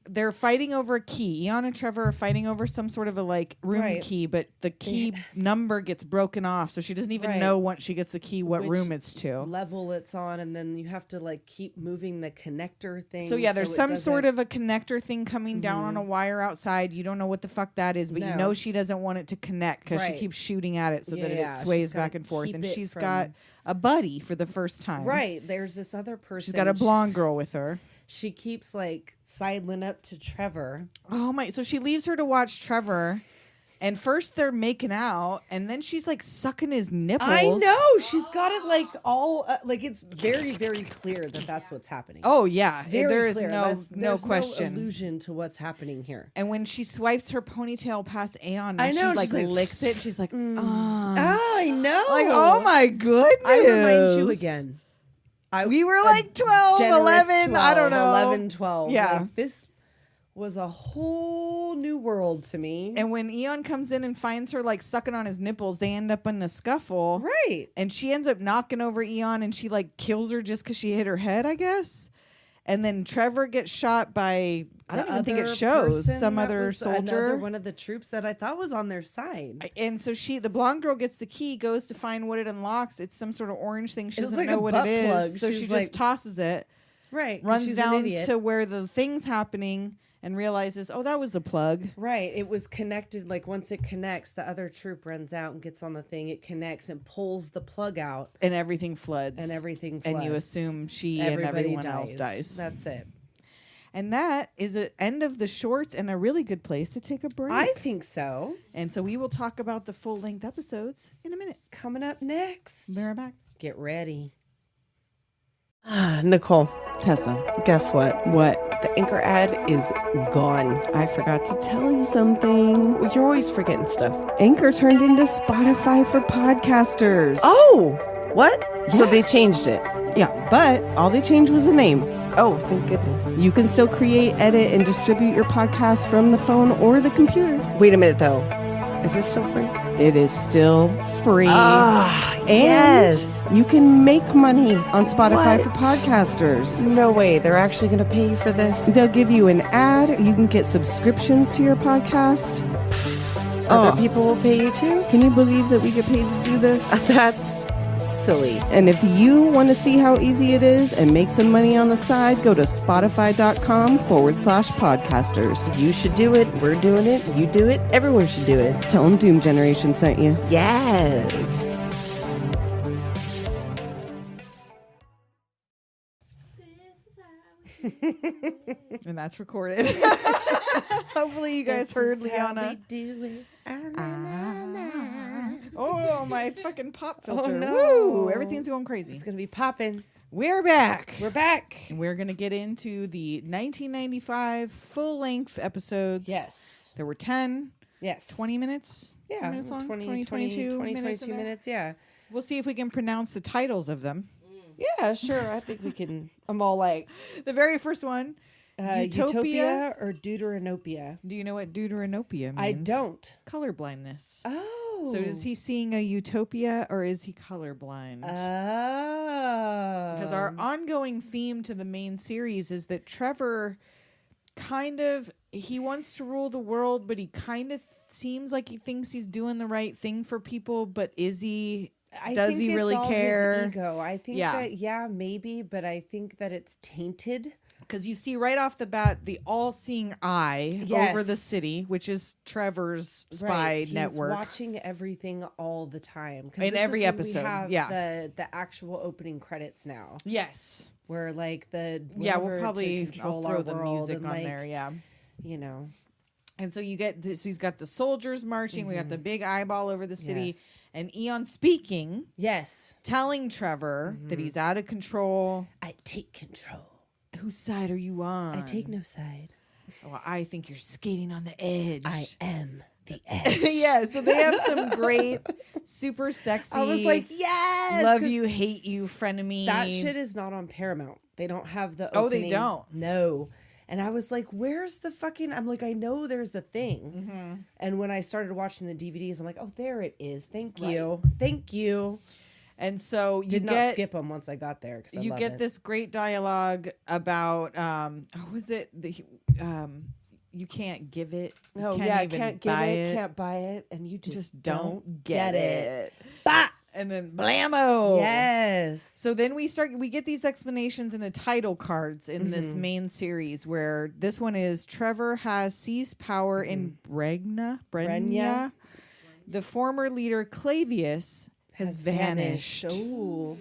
they're fighting over a key. Eon and Trevor are fighting over some sort of a like room Right. key, but the key number gets broken off, so she doesn't even Right. know once she gets the key what Which room it's to. Level it's on, and then you have to like keep moving the connector thing. So yeah, there's it some sort doesn't- of a connector thing coming down on a wire outside. You don't know what the fuck that is, but you No. know she doesn't want it to connect because she Right. keeps shooting at it so that Yeah, it sways she's gotta back and forth. keep And it she's from- got a buddy for the first time. right. There's this other person. She's got a blonde girl with her. She keeps like sidling up to Trevor. Oh my! So she leaves her to watch Trevor, And first they're making out, and then she's like sucking his nipples. I know. She's got it like all like it's very, very clear that that's what's happening. Oh yeah, Very there is clear. no There's question. no allusion to what's happening here. And when she swipes her ponytail past Aeon, and I know, she like she's like, licks it, she's like, I know. like, oh my goodness. I remind you again. We were like 12, generous 11, I don't know. 11, 12. Yeah. Like, this was a whole new world to me. And when Aeon comes in and finds her like sucking on his nipples, they end up in a scuffle. Right. And she ends up knocking over Aeon, and she like kills her just because she hit her head, I guess. And then Trevor gets shot by, I don't even think it shows, some other soldier. One of the troops that I thought was on their side. And so the blonde girl gets the key, goes to find what it unlocks. It's some sort of orange thing. She doesn't like know a what butt it is. plug. So She's she like- just tosses it, Right. runs she's an down idiot. to where the thing's happening, and realizes, oh, that was the plug. Right. It was connected. Like once it connects, the other troop runs out and gets on the thing. It connects and pulls the plug out. And everything floods. And everything And you floods. assume she Everybody and everyone else dies. That's it. And that is the end of the shorts and a really good place to take a break. I think so. And so we will talk about the full-length episodes in a minute. Coming up next. Be right back. Get ready. Nicole, Tessa. guess what? What? The Anchor ad is gone. I forgot to tell you something. You're always forgetting stuff. Anchor turned into Spotify for podcasters. Oh, what? So they changed it. Yeah, but all they changed was the name. Oh, thank goodness. You can still create, edit, and distribute your podcast from the phone or the computer. Wait a minute, though. Is this still free? It is still free. And yes. you can make money on Spotify for What? podcasters. No way. They're actually going to pay you for this? They'll give you an ad. You can get subscriptions to your podcast. Other people will pay you too? Can you believe that we get paid to do this? That's silly. And if you want to see how easy it is and make some money on the side, go to spotify.com/podcasters. You should do it. We're doing it. You do it. Everyone should do it. Tell them Doom Generation sent you. Yes. And that's recorded. Hopefully you guys heard Liana. do it. Oh, my fucking pop filter. no. Woo! Everything's going crazy. It's going to be popping. We're back. We're back. And we're going to get into the 1995 full-length episodes. Yes. There were 10, Yes. 20 minutes. Yeah. 20 minutes long? 20, 22 minutes. 22 in there. minutes. Yeah. We'll see if we can pronounce the titles of them. Yeah, sure. I think we can. I'm all like, The very first one, Utopia or Deuteranopia. Do you know what deuteranopia means? I don't. Color blindness. Oh. So is he seeing a utopia or is he colorblind? Oh. Because our ongoing theme to the main series is that Trevor he wants to rule the world, but he kind of seems like he thinks he's doing the right thing for people, but is he? Does he really care? His ego. I think Yeah. that, maybe, but I think that it's tainted. Because you see right off the bat the all-seeing eye Yes. over the city, which is Trevor's spy He's network. watching everything all the time. 'Cause In this every is when episode, we have yeah. the actual opening credits now, Yes. where like the Yeah, whatever we'll to probably control I'll throw our the world music and, on like, there. Yeah. you know. And so you get this. He's got the soldiers marching. We got the big eyeball over the city, Yes. and Aeon speaking, Yes, telling Trevor that he's out of control. I take control. Whose side are you on? I take no side. Well, I think you're skating on the edge. I am the edge. Yeah. So they have some great, super sexy. I was like, yes, love 'cause you, hate you, frenemy. that shit is not on Paramount. They don't have the. Oh, they opening. don't? No. And I was like, where's the fucking. I'm like, I know there's the thing. And when I started watching the DVDs, I'm like, oh, there it is. Thank you. Thank you. And so you Did not get skip them once I got there. Cause I you love get it. this great dialogue about what was it you can't give it. You Oh, can't yeah, even can't give buy it, can't buy it. And you just don't get it. it. Bah! And then blammo. Yes. So then we get these explanations in the title cards in this main series, where this one is Trevor has seized power in Brenya. The former leader Clavius has vanished. Oh.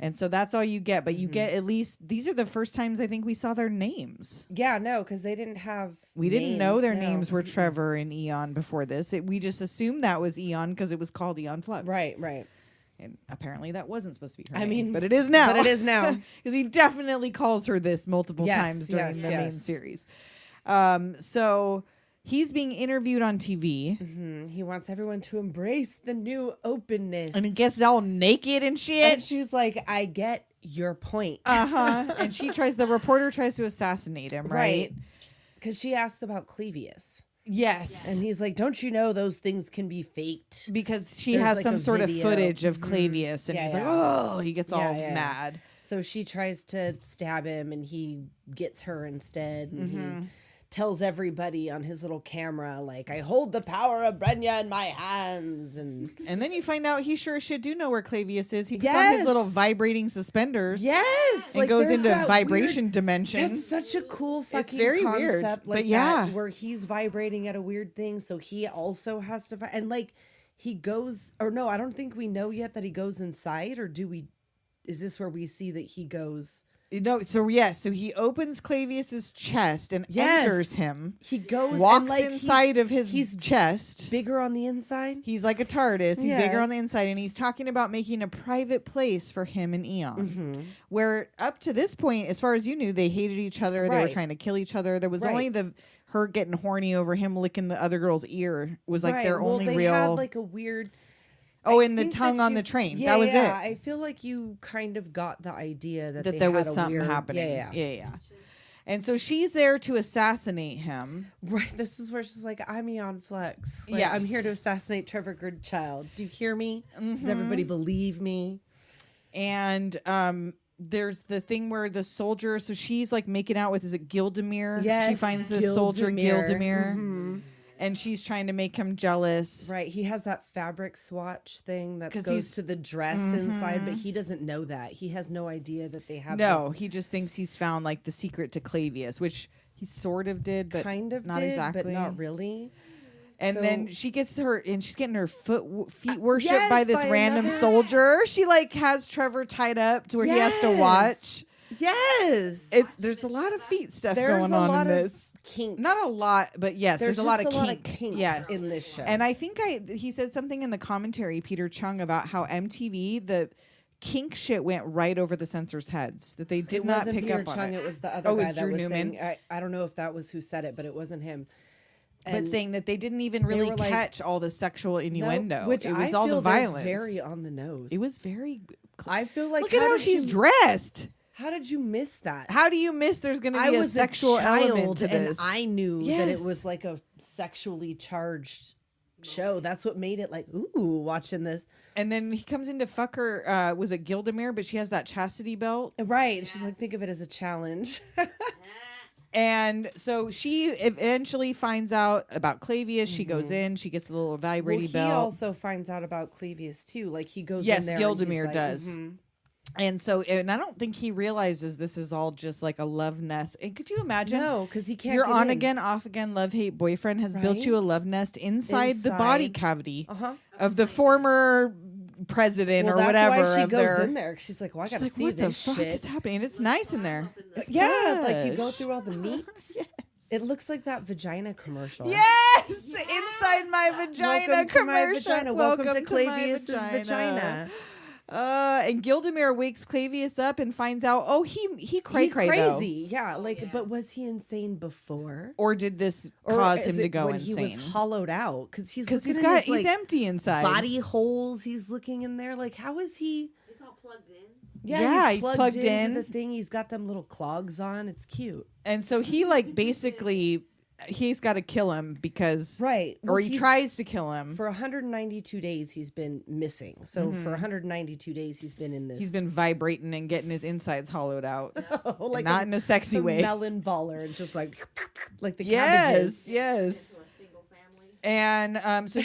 And so that's all you get. But you get at least, these are the first times I think we saw their names. Yeah, no, because they didn't have We didn't know their no. names were Trevor and Aeon before this. We just assumed that was Aeon because it was called Aeon Flux. Right. And apparently that wasn't supposed to be her I name. mean, but it is now. Because he definitely calls her this multiple times during the main series. So he's being interviewed on TV. Mm-hmm. He wants everyone to embrace the new openness. And he gets all naked and shit. And she's like, I get your point. And the reporter tries to assassinate him, right? Because she asks about Clavius. Yes. And he's like, don't you know those things can be faked? Because she There's has like some a sort video. of footage of Clavius. And he's like, oh, he gets all mad. So she tries to stab him and he gets her instead. And he tells everybody on his little camera, like, I hold the power of Brenya in my hands. And then you find out he sure as shit do know where Clavius is. He puts on his little vibrating suspenders. Yes. And goes into vibration dimension. That's such a cool fucking very concept. weird, Like but yeah. that, where he's vibrating at a weird thing. So he also has to, and like he goes, or no, I don't think we know yet that he goes inside, or do we, is this where we see that he goes? No, so he opens Clavius's chest and enters him. He goes, walks and like inside of his chest. Bigger on the inside. He's like a TARDIS. He's bigger on the inside, and he's talking about making a private place for him and Aeon. Where up to this point, as far as you knew, they hated each other. They were trying to kill each other. There was only her getting horny over him licking the other girl's ear was like their only they real. Had like a weird. Oh, and the tongue on the train. Yeah, that was it. I feel like you kind of got the idea that there was something happening. Yeah. And so she's there to assassinate him. Right. This is where she's like, I'm Aeon Flux. Like, I'm here to assassinate Trevor Goodchild. Do you hear me? Does everybody believe me? And there's the thing where the soldier, so she's like making out with, is it Gildemir? Yes. She finds the soldier Gildemir. And she's trying to make him jealous. Right. He has that fabric swatch thing that goes to the dress inside, but he doesn't know that. He has no idea that they have he just thinks he's found like the secret to Clavius, which he sort of did, but kind of not did, exactly. but not really. And then she gets she's getting her feet worshipped by this random soldier. She like has Trevor tied up to where he has to watch. Yes. There's a lot of feet stuff going on in this. Kink. Not a lot, but yes, there's a lot of kink. Yes, in this show. And I think he said something in the commentary, Peter Chung, about how MTV, the kink shit went right over the censors' heads, that they did not pick Peter up Chung, on it. It was the other guy that Drew was Newman. saying, I don't know if that was who said it, but it wasn't him. But saying that they didn't even really catch all the sexual innuendo. Which it was I all feel the violence. Very on the nose. It was very. I feel like look at how she's dressed. How did you miss that? How do you miss there's going to be a sexual element to this? And I knew that it was like a sexually charged show. That's what made it like, ooh, watching this. And then he comes in to fuck her, was it Gildemir? But she has that chastity belt. Right. And she's like, think of it as a challenge. And so she eventually finds out about Clavius. She goes in. She gets the little vibrating belt. He also finds out about Clavius, too. Like, he goes in there. Yes, Gildemir does. And so, and I don't think he realizes this is all just like a love nest. And could you imagine? No, because he can't. Your get on in. again, off again, love hate boyfriend has built you a love nest inside the body cavity of the former president or whatever. That's why she goes in there. She's like, well, I gotta see what this the fuck shit. is happening? And it's nice in there. Yeah, like you go through all the meats. Yes. It looks like that vagina commercial. Yes, inside my vagina Welcome commercial. To my vagina. Welcome to Clavius's vagina. And Gildemir wakes Clavius up and finds out, he crazy. Though. Yeah, like, but was he insane before? Or did this cause him to go when insane? He was hollowed out because he's empty inside. Body holes. He's looking in there. Like, how is he? He's all plugged in. Yeah, he's plugged in into the thing. He's got them little clogs on. It's cute. And so he like basically. He's got to kill him because well, he tries to kill him. For 192 days he's been missing. So for 192 days he's been in this. He's been vibrating and getting his insides hollowed out. Like not in a sexy way. Melon baller and just like the cabbages. Yes. And so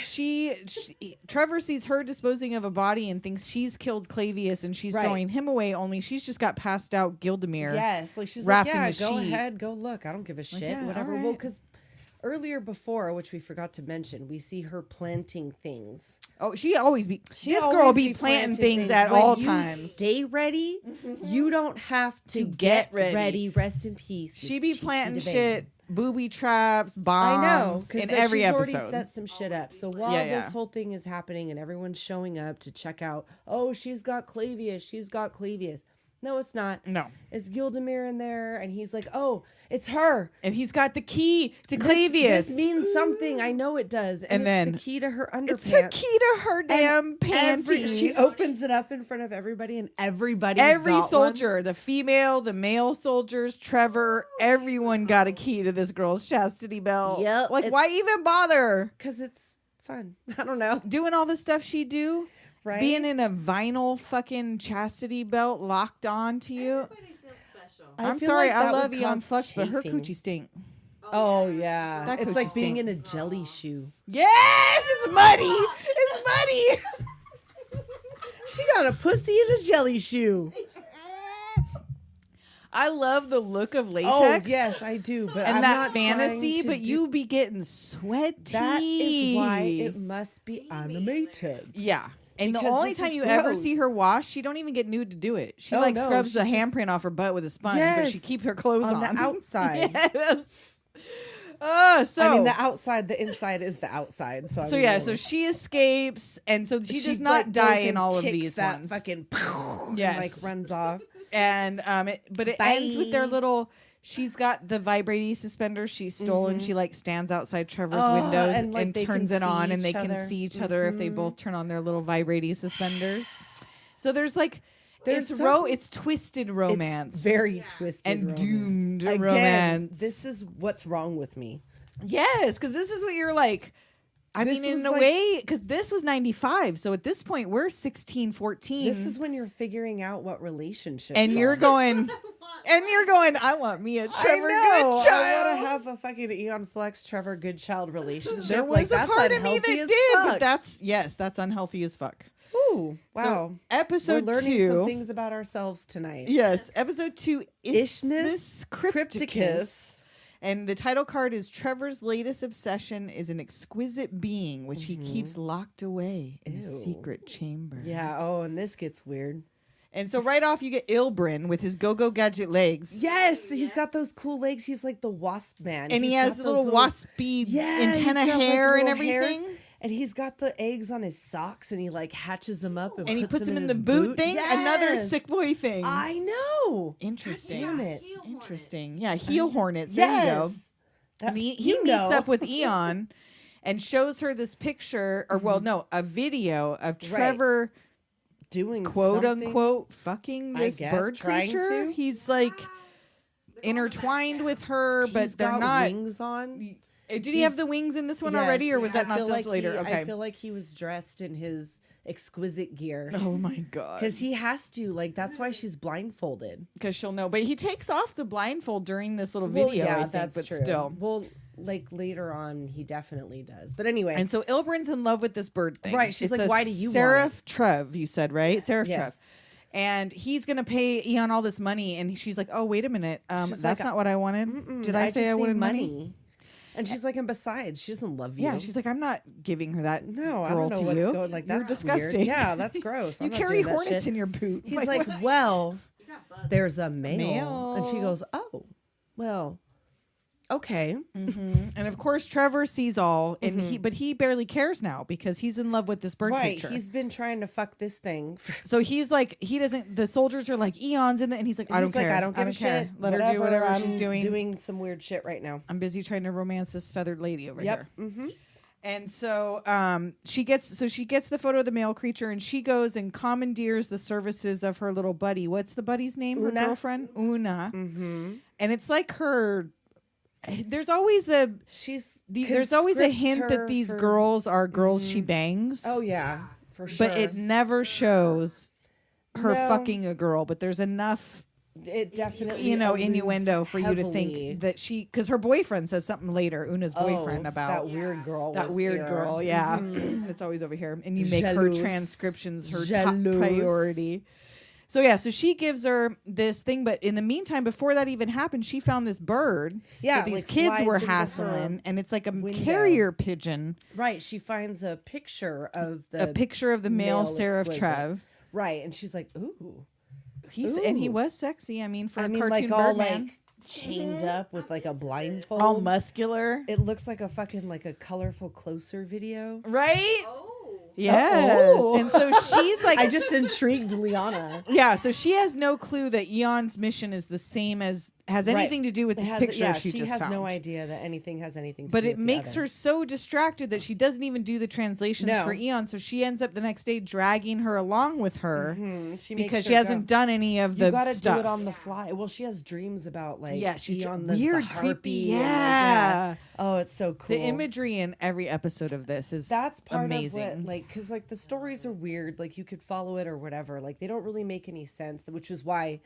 Trevor sees her disposing of a body and thinks she's killed Clavius and she's throwing him away. Only she's just got passed out Gildemir. Yes, like she's wrapped like, yeah, in the go sheet. ahead, go look. I don't give a shit. yeah, Whatever. right. Well, because earlier before, which we forgot to mention, we see her planting things. Oh, this girl always be planting things at When all you times. Stay ready. You don't have to get get ready. ready. Rest in peace. She Miss be Cheeky planting DeVane. shit, booby traps, I bombs know, in because every she's episode. already set some shit up. So while this whole thing is happening and everyone's showing up to check out, oh, she's got Clavius. She's got Clavius. No, it's not. No. It's Gildemir in there, and he's like, oh, it's her. And he's got the key to This- Clavius. This means something. I know it does. And it's then the key to her underpants. It's the key to her damn panties. She opens it up in front of everybody, and everybody, Every soldier, the female, the male soldiers, Trevor, everyone got a key to this girl's chastity belt. Yep, Like, why even bother because it's fun. I don't know. doing all the stuff she do? Right? Being in a vinyl fucking chastity belt locked on to you. Everybody feels special. I'm feel sorry, like I that love would Aeon cause Flux, but her chafing. coochie stink. Oh yeah, That it's coochie like being stink. in a jelly shoe. Yes, it's muddy. It's muddy. She got a pussy in a jelly shoe. I love the look of latex. Oh yes, I do. But And I'm that not fantasy, trying to but do- you be getting sweaty. That is why it must be animated. Yeah. And the Because only this time is you ever gross. see her wash, she don't even get nude to do it. She Oh, like no, scrubs she the just- handprint off her butt with a sponge, but she Yes, keeps her clothes on. on the outside. Yes. So I mean, the outside, the inside is the outside. So I so mean, yeah, really. so she escapes, and so she does not like, die goes in and all of kicks these that ones. Fucking, Yes. and like runs off. And but it ends with their Bye. little. She's got the vibrating suspenders she stole, and she like stands outside Trevor's windows and, like, they turns can it on, see and they each can other. see each other if they both turn on their little vibrating suspenders. So there's like There's it's twisted romance, It's very twisted and romance. doomed Again, romance. This is what's wrong with me. Yes, because this is what you're like. I This mean, was in a like- way, because this was 95. So at this point, we're 16, 14. This is when you're figuring out what relationships and are. you're going, I want me a Trevor I know. Goodchild. I want to have a fucking Aeon Flux Trevor Goodchild relationship. There was like, a part that's of me that unhealthy as did, fuck. but that's unhealthy as fuck. Ooh, wow. So, episode We're learning 2. some things about ourselves tonight. Yes, episode 2, Isthmus Crypticus. Crypticus. And the title card is Trevor's latest obsession is an exquisite being which he keeps locked away in a secret chamber. Yeah. Oh, and this gets weird. And so right off you get Ilbrin with his go-go gadget legs. Yes, he's got those cool legs. He's like the wasp man. And he He's has got the little those waspy he's antenna got, like, hair and little hairs. everything. And he's got the eggs on his socks, and he like hatches them up, and And he puts them in the his boot thing. Another Yes. sick boy thing. I know. Interesting. Damn it. Interesting. Yeah, heel hornets. There you go. That- And he you meets know. up with Aeon and shows her this picture, or well, no, a video of Trevor doing quote something. unquote fucking I this guess, bird trying creature. to. He's like intertwined with her, but He's they're got not. wings on. Did he have the wings in this one Yes, already, or was that I not feel this like later? he- Okay. I feel like he was dressed in his exquisite gear. Oh my god. Because he has to, like, that's why she's blindfolded. Because she'll know, but he takes off the blindfold during this little video. I think, that's but true. still. Well, like later on, he definitely does. But anyway, And so Ilbrin's in love with this bird thing. Right, she's It's like, a "Why do you want Seraph Trev, you said, right? Seraph Yes. Trev. And he's going to pay Aeon all this money. And she's like, oh, wait a minute. She's That's like, not what I wanted. Did I say just I need wanted money? And she's like, and besides, she doesn't love you. Yeah, she's like, I'm not giving her that no, I girl don't know to what's you. going. Like You're that's disgusting. Weird. Yeah, that's gross. You I'm not carry doing that hornets shit. in your boot. He's like, well, You got bugs. there's a male. Male. And she goes, oh, well, okay. and of course Trevor sees all, and he barely cares now because he's in love with this bird Right. picture. He's been trying to fuck this thing. So he's like, he doesn't. The soldiers are like, Eon's in it, and he's like, I don't He's like, care. I don't give a care. shit. Let her do whatever I'm she's doing. Doing some weird shit right now. I'm busy trying to romance this feathered lady over Yep. here. And so she gets the photo of the male creature, and she goes and commandeers the services of her little buddy. What's the buddy's name? Her Una. girlfriend, Una. And it's like her. There's always there's always a conscripts hint that her these for- girls are girls she bangs. Oh yeah, for sure. But it never shows her No. fucking a girl. But there's enough, it definitely innuendo alludes for you to heavily. think that because her boyfriend says something later, Una's boyfriend, about that weird girl. that was weird here. girl. Yeah, it's always over here, and you make her Jalouse. transcriptions her Jalouse. top priority. So yeah, so she gives her this thing, but in the meantime, before that even happened, she found this bird that these like, kids flies were into her hassling, and it's like a window. carrier pigeon. Right. She finds a picture of A picture of the male Seraph exquisite. Trev. Right, and she's like, ooh. And he was sexy. I mean, for a cartoon like all Birdman. like chained up with like a blindfold. All muscular. It looks like a fucking like a colorful Closer video. Right? Oh. Yes. Oh. And so she's like I just intrigued Liana. yeah, so she has no clue that Eon's mission is the same as has anything to do with this picture she just has found. no idea that anything has anything to But do it with makes the her other. so distracted that she doesn't even do the translations No. for Eon. So she ends up the next day dragging her along with her She makes because her she hasn't done any of the You gotta stuff. do it on the fly. Well, she has dreams about like she's Eon weird, the harpy. creepy. and, like, Yeah. Oh, it's so cool. The imagery in every episode of this is That's part amazing. of what, like, because like the stories are weird. Like you could follow it or whatever. Like they don't really make any sense, which is why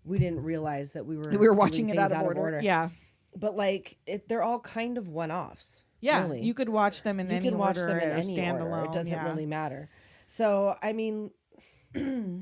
we didn't realize that we were watching doing it things out of order. Yeah. But like they're all kind of one-offs. Yeah. really. You could watch them in You any can watch order them in or any standalone. order. It doesn't yeah. really matter. So I mean,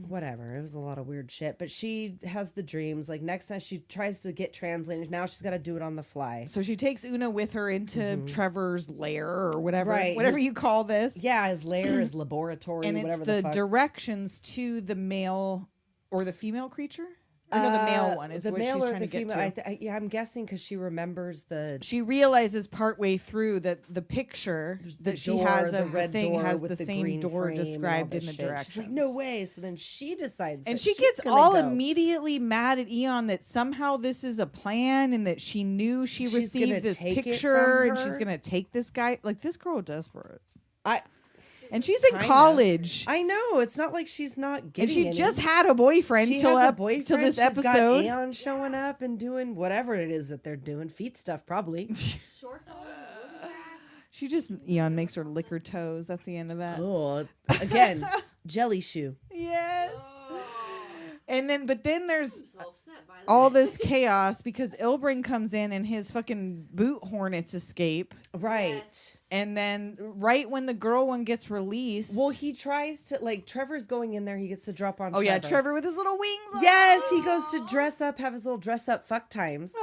whatever. It was a lot of weird shit. But she has the dreams. Like next time she tries to get translated. Now she's got to do it on the fly. So she takes Una with her into Trevor's lair or whatever, Right, whatever his- you call this. Yeah, his lair, his laboratory, And it's whatever the the fuck. directions to the male or the female creature. Or no, the male one is the what male she's or trying the to get female. to. Yeah, I'm guessing because she remembers the She realizes partway through that the picture that she door, has the of the red thing door has with the same green door frame and all described in this the shit. directions. She's like, no way. So then she decides, And that she she's gets gonna all go. immediately mad at Eon that somehow this is a plan and that she knew she She's gonna received this take it picture from and she's her? gonna take this guy. Like this girl desperate. I And she's in Kinda. college. I know it's not like she's not getting. And she any. just had a boyfriend She till has a boyfriend. till this She's got episode. Aeon showing up and doing whatever it is that they're doing, feet stuff probably. Shorts on, booty back. She just Eon makes her lick her toes. That's the end of that. Oh, again, jelly shoe. Yes. And then, but then there's So upset by the all way. this chaos because Ilbrin comes in and his fucking boot hornets escape. Right. And then right when the girl one gets released. Well, he tries to like Trevor's going in there. He gets to drop on. oh yeah, Trevor with his little wings on. Yes, he goes to dress up, have his little dress up fuck times.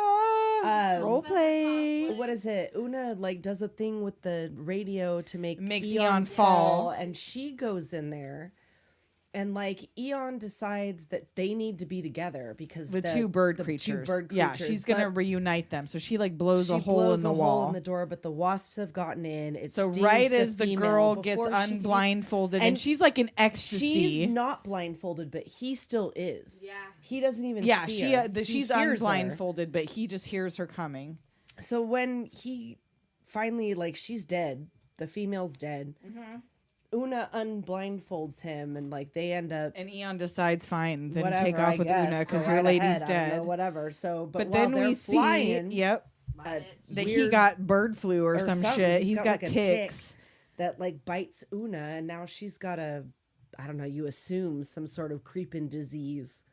Role play. What is it? Una like does a thing with the radio to make Makes Eon Eon fall. and she goes in there, and like Eon decides that they need to be together because The two bird the creatures. Two bird Yeah, creatures, she's gonna but reunite them. So she like blows a she hole blows in the a wall. hole in the door, but the wasps have gotten in. It so stings right as the female girl gets before she can- unblindfolded, and and she's like in ecstasy. She's not blindfolded, but he still is. Yeah. He doesn't even yeah, see her. He she's hears her. unblindfolded, but he just hears her coming. So when he finally, like, she's dead, the female's dead, Mm-hmm. Una unblindfolds him, and like they end up And Eon decides, fine, then whatever. take off I with guess. Una because Go your right lady's ahead, I don't dead. know, whatever. So, But while then they're we flying, see, yep, Love it. that he weird- got bird flu or some something. shit. He's got like, a tick ticks. that like bites Una, and now she's got a, I don't know. You assume some sort of creeping disease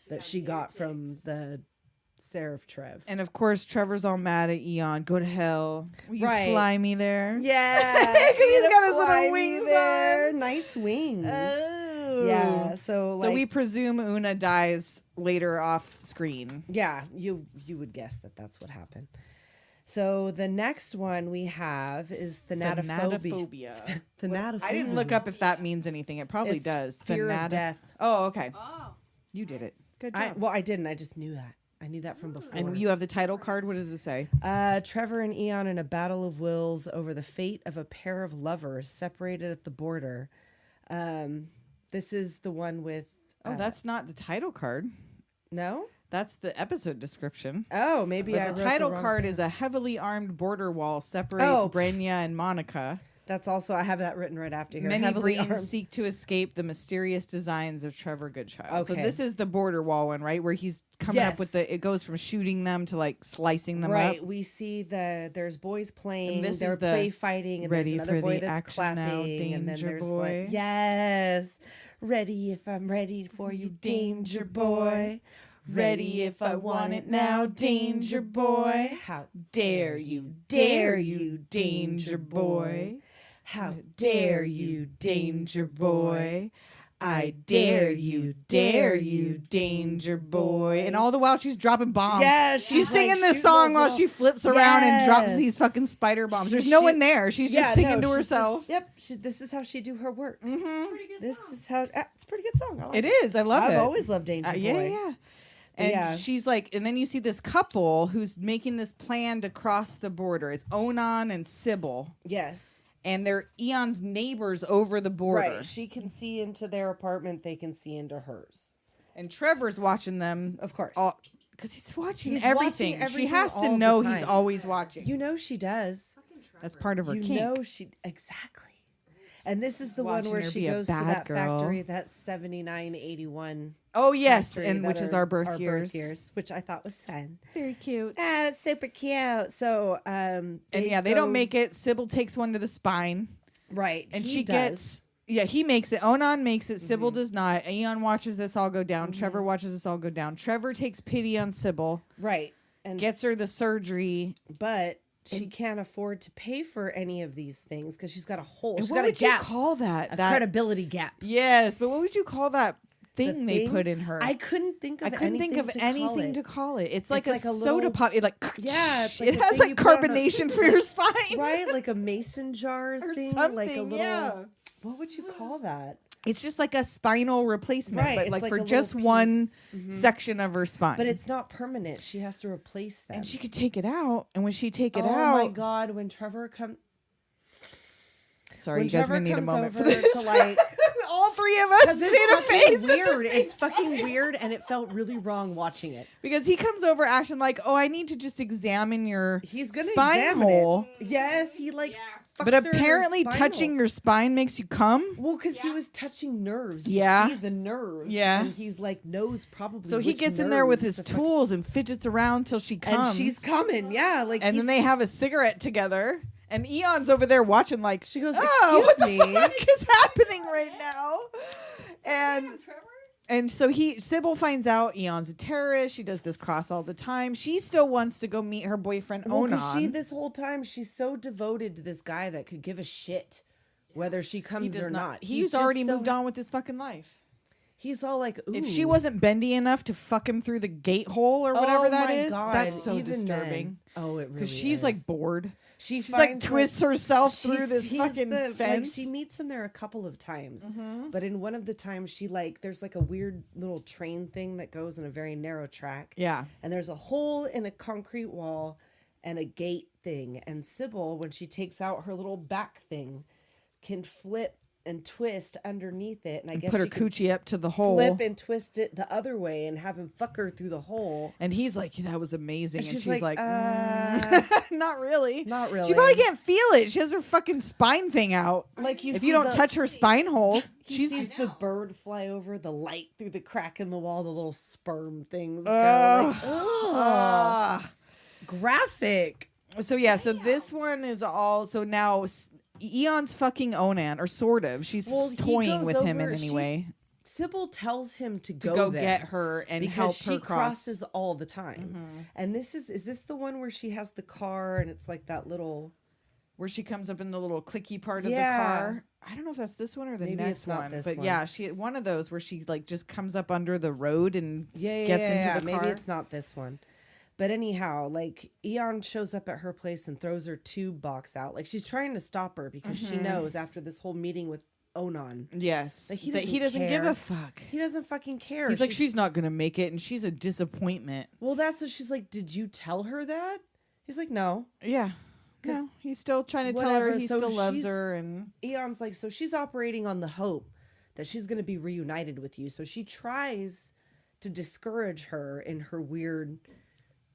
that she got from the Seraph Trev. And of course, Trevor's all mad at Eon. Go to hell. Will you Right. fly me there? Yeah, he's got his little fly me wings there. on. Nice wings. Oh. Yeah, so So we like, presume Una dies later off screen. yeah, you would guess that that's what happened. So the next one we have is thanatophobia. Thanatophobia. I didn't look up if that means anything. It probably It's does. fear of death. Oh, okay. Oh. You did it. Good job. I didn't. I just knew that. I knew that from before. and you have the title card. What does it say? Trevor and Eon in a battle of wills over the fate of a pair of lovers separated at the border. This is the one with. Oh, that's not the title card. No? That's the episode description. Oh, maybe But I the wrote title wrong card thing. is a heavily armed border wall separates Oh, Brenya and Monica. That's also, I have that written right after here. Many Heavily brains armed. seek to escape the mysterious designs of Trevor Goodchild. So Okay. this is the border wall one, right? Where he's coming up with Yes. it goes from shooting them to like slicing them Right, up. we see there's boys playing, And this they're is the play fighting, and ready there's another for boy the that's action now, clapping, and then danger there's boy. like, yes, ready if I'm ready for you, danger boy. Ready if I want it now, danger boy. How Dare you, danger boy. How Dare you, danger boy. I dare you, danger boy. And all the while she's dropping bombs. Yeah, she's like singing this shooting song those while little- she flips around and drops Yes. these fucking spider bombs. There's She no one shoot- there. She's just singing to she's herself. This is how she do her work. Pretty good This song. is how it's a pretty good song. I like It is. I love it. I've always loved Danger Boy. Yeah. And yeah. she's like, and then you see this couple who's making this plan to cross the border. It's Onan and Sybil. Yes. And they're Aeon's neighbors over the border. Right. She can see into their apartment. They can see into hers. And Trevor's watching them. Of course. Because he's watching He's everything. watching everything She has all to the know he's time. always watching. You know she does. Fucking Trevor. That's part of her You kink. know she exactly. And this is the Watching one where her she be a goes to bad that girl. factory, that 7981. Oh, yes. factory And that which is our birth years. which I thought was fun. Very cute. Ah, it's super cute. So, And yeah, they don't make it. Sybil takes one to the spine. right, And he she does. gets. Yeah, he makes it. Onan makes it. Sybil does not. Aeon watches this all go down. Trevor watches this all go down. Trevor takes pity on Sybil, right, and gets her the surgery. but she can't afford to pay for any of these things because she's got a hole. And She's what got a would you gap, call that? a That credibility gap. yes, but what would you call that The thing they thing- put in her? I couldn't think of. I couldn't think of anything to call call it. It's like a like a soda little- pop. It like Yeah, it's like it a has thing like you put on a- carbonation for your spine, it. Right, like a mason jar Or thing, something. like a little. Yeah, What would you call that? it's just like a spinal replacement, Right, but it's like like for a just little one piece. section of her spine. But it's not permanent. She has to replace them. and she could take it out, and when she take it oh out, my god! When Trevor comes, sorry, when you guys are Trevor gonna need a comes moment for over this. to like, All three of us because made a it's face fucking at the weird. same It's fucking weird, and it felt really wrong watching it. because he comes over acting like, oh, I need to just examine your He's gonna spine examine hole. it. Yes, he like. fucks But her in her apparently, spine touching hole. your spine makes you come. Well, because he was touching nerves. You Yeah. see the nerves. Yeah. and he's like knows probably. So he which gets in there with nerves his to fucking- tools and fidgets around till she comes. and she's coming. Yeah, like And he's, then they have a cigarette together. And Eon's over there watching like, She goes, oh, what "Excuse the me." fuck is happening right now? And Trevor? and so Sybil finds out Eon's a terrorist. She does this cross all the time. She still wants to go meet her boyfriend Well, Onan. because she this whole time she's so devoted to this guy that could give a shit whether she He comes does or not. He's just already so- moved on with his fucking life. He's all like, ooh. If she wasn't bendy enough to fuck him through the gate hole or whatever that my is, God, that's so even disturbing. then. Oh, it really Because she's is. like bored. She She's like finds, twists herself she through this sees fucking like fence. she meets him there a couple of times, but in one of the times she like there's like a weird little train thing that goes in a very narrow track. Yeah. And there's a hole in a concrete wall and a gate thing. And Sybil, when she takes out her little back thing, can flip and twist underneath it. And I guess Put her she can coochie up to the hole. flip and twist it the other way and have him fuck her through the hole. And he's like, that was amazing. And she's she's like, like, not really. Not She really. probably can't feel it. She has her fucking spine thing out. Like If see you don't the- touch her spine hole, He she's sees the bird fly over, the light through the crack in the wall, the little sperm things go. Ugh. Like, ugh, Ah. graphic. So yeah, so this one is all so now Eon's fucking Onan, or sort of. She's Well, he toying goes with him in over- any she way Sybil tells him to to go go there get her and help because her she cross. crosses all the time. And this is this the one where she has the car and it's like that little Where she comes up in the little clicky part of Yeah. the car. I don't know if that's this one or the Maybe next it's not one, this but one. yeah, she one of those where she like just comes up under the road and yeah, gets into the maybe car. it's not this one. But anyhow, like Aeon shows up at her place and throws her tube box out. Like she's trying to stop her because she knows after this whole meeting with Onan, Yes, Like, he that he doesn't doesn't give care. a fuck. he doesn't fucking care. He's like, she's not gonna make it, and she's a disappointment. well, that's what she's like. Did you tell her that? He's like, no. Yeah, 'Cause no, he's still trying to tell her whatever, he so still loves she's- her, and Aeon's like, so she's operating on the hope that she's going to be reunited with you. So she tries to discourage her in her weird,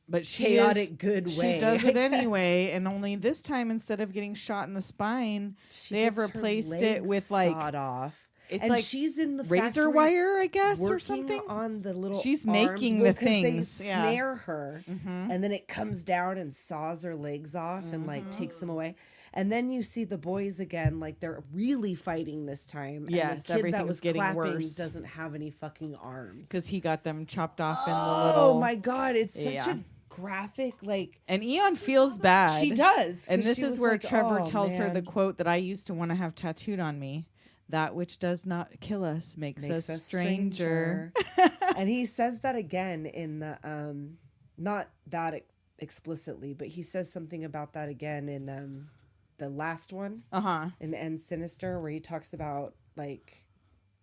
but she chaotic is, good she way. does it anyway, and only this time instead of getting shot in the spine, She they have gets her replaced it legs like sawed off. it's and like she's in the razor factory wire, I guess, working or something. on the little. She's arms. making Well, the 'cause they things, yeah. snare her, and then it comes down and saws her legs off and like takes them away. And then you see the boys again, like they're really fighting this time. Yes, and the kid that everything's was getting clapping worse. doesn't have any fucking arms. Because he got them chopped off in the Oh little. my god, it's such Yeah. a graphic like. And Eon feels bad. She does, And 'cause this she is was where like, Trevor "Oh, tells her the man." quote that I used to want to have tattooed on me. That which does not kill us makes us stranger. And he says that again in the not that explicitly, but he says something about that again in the last one. In End Sinister, where he talks about like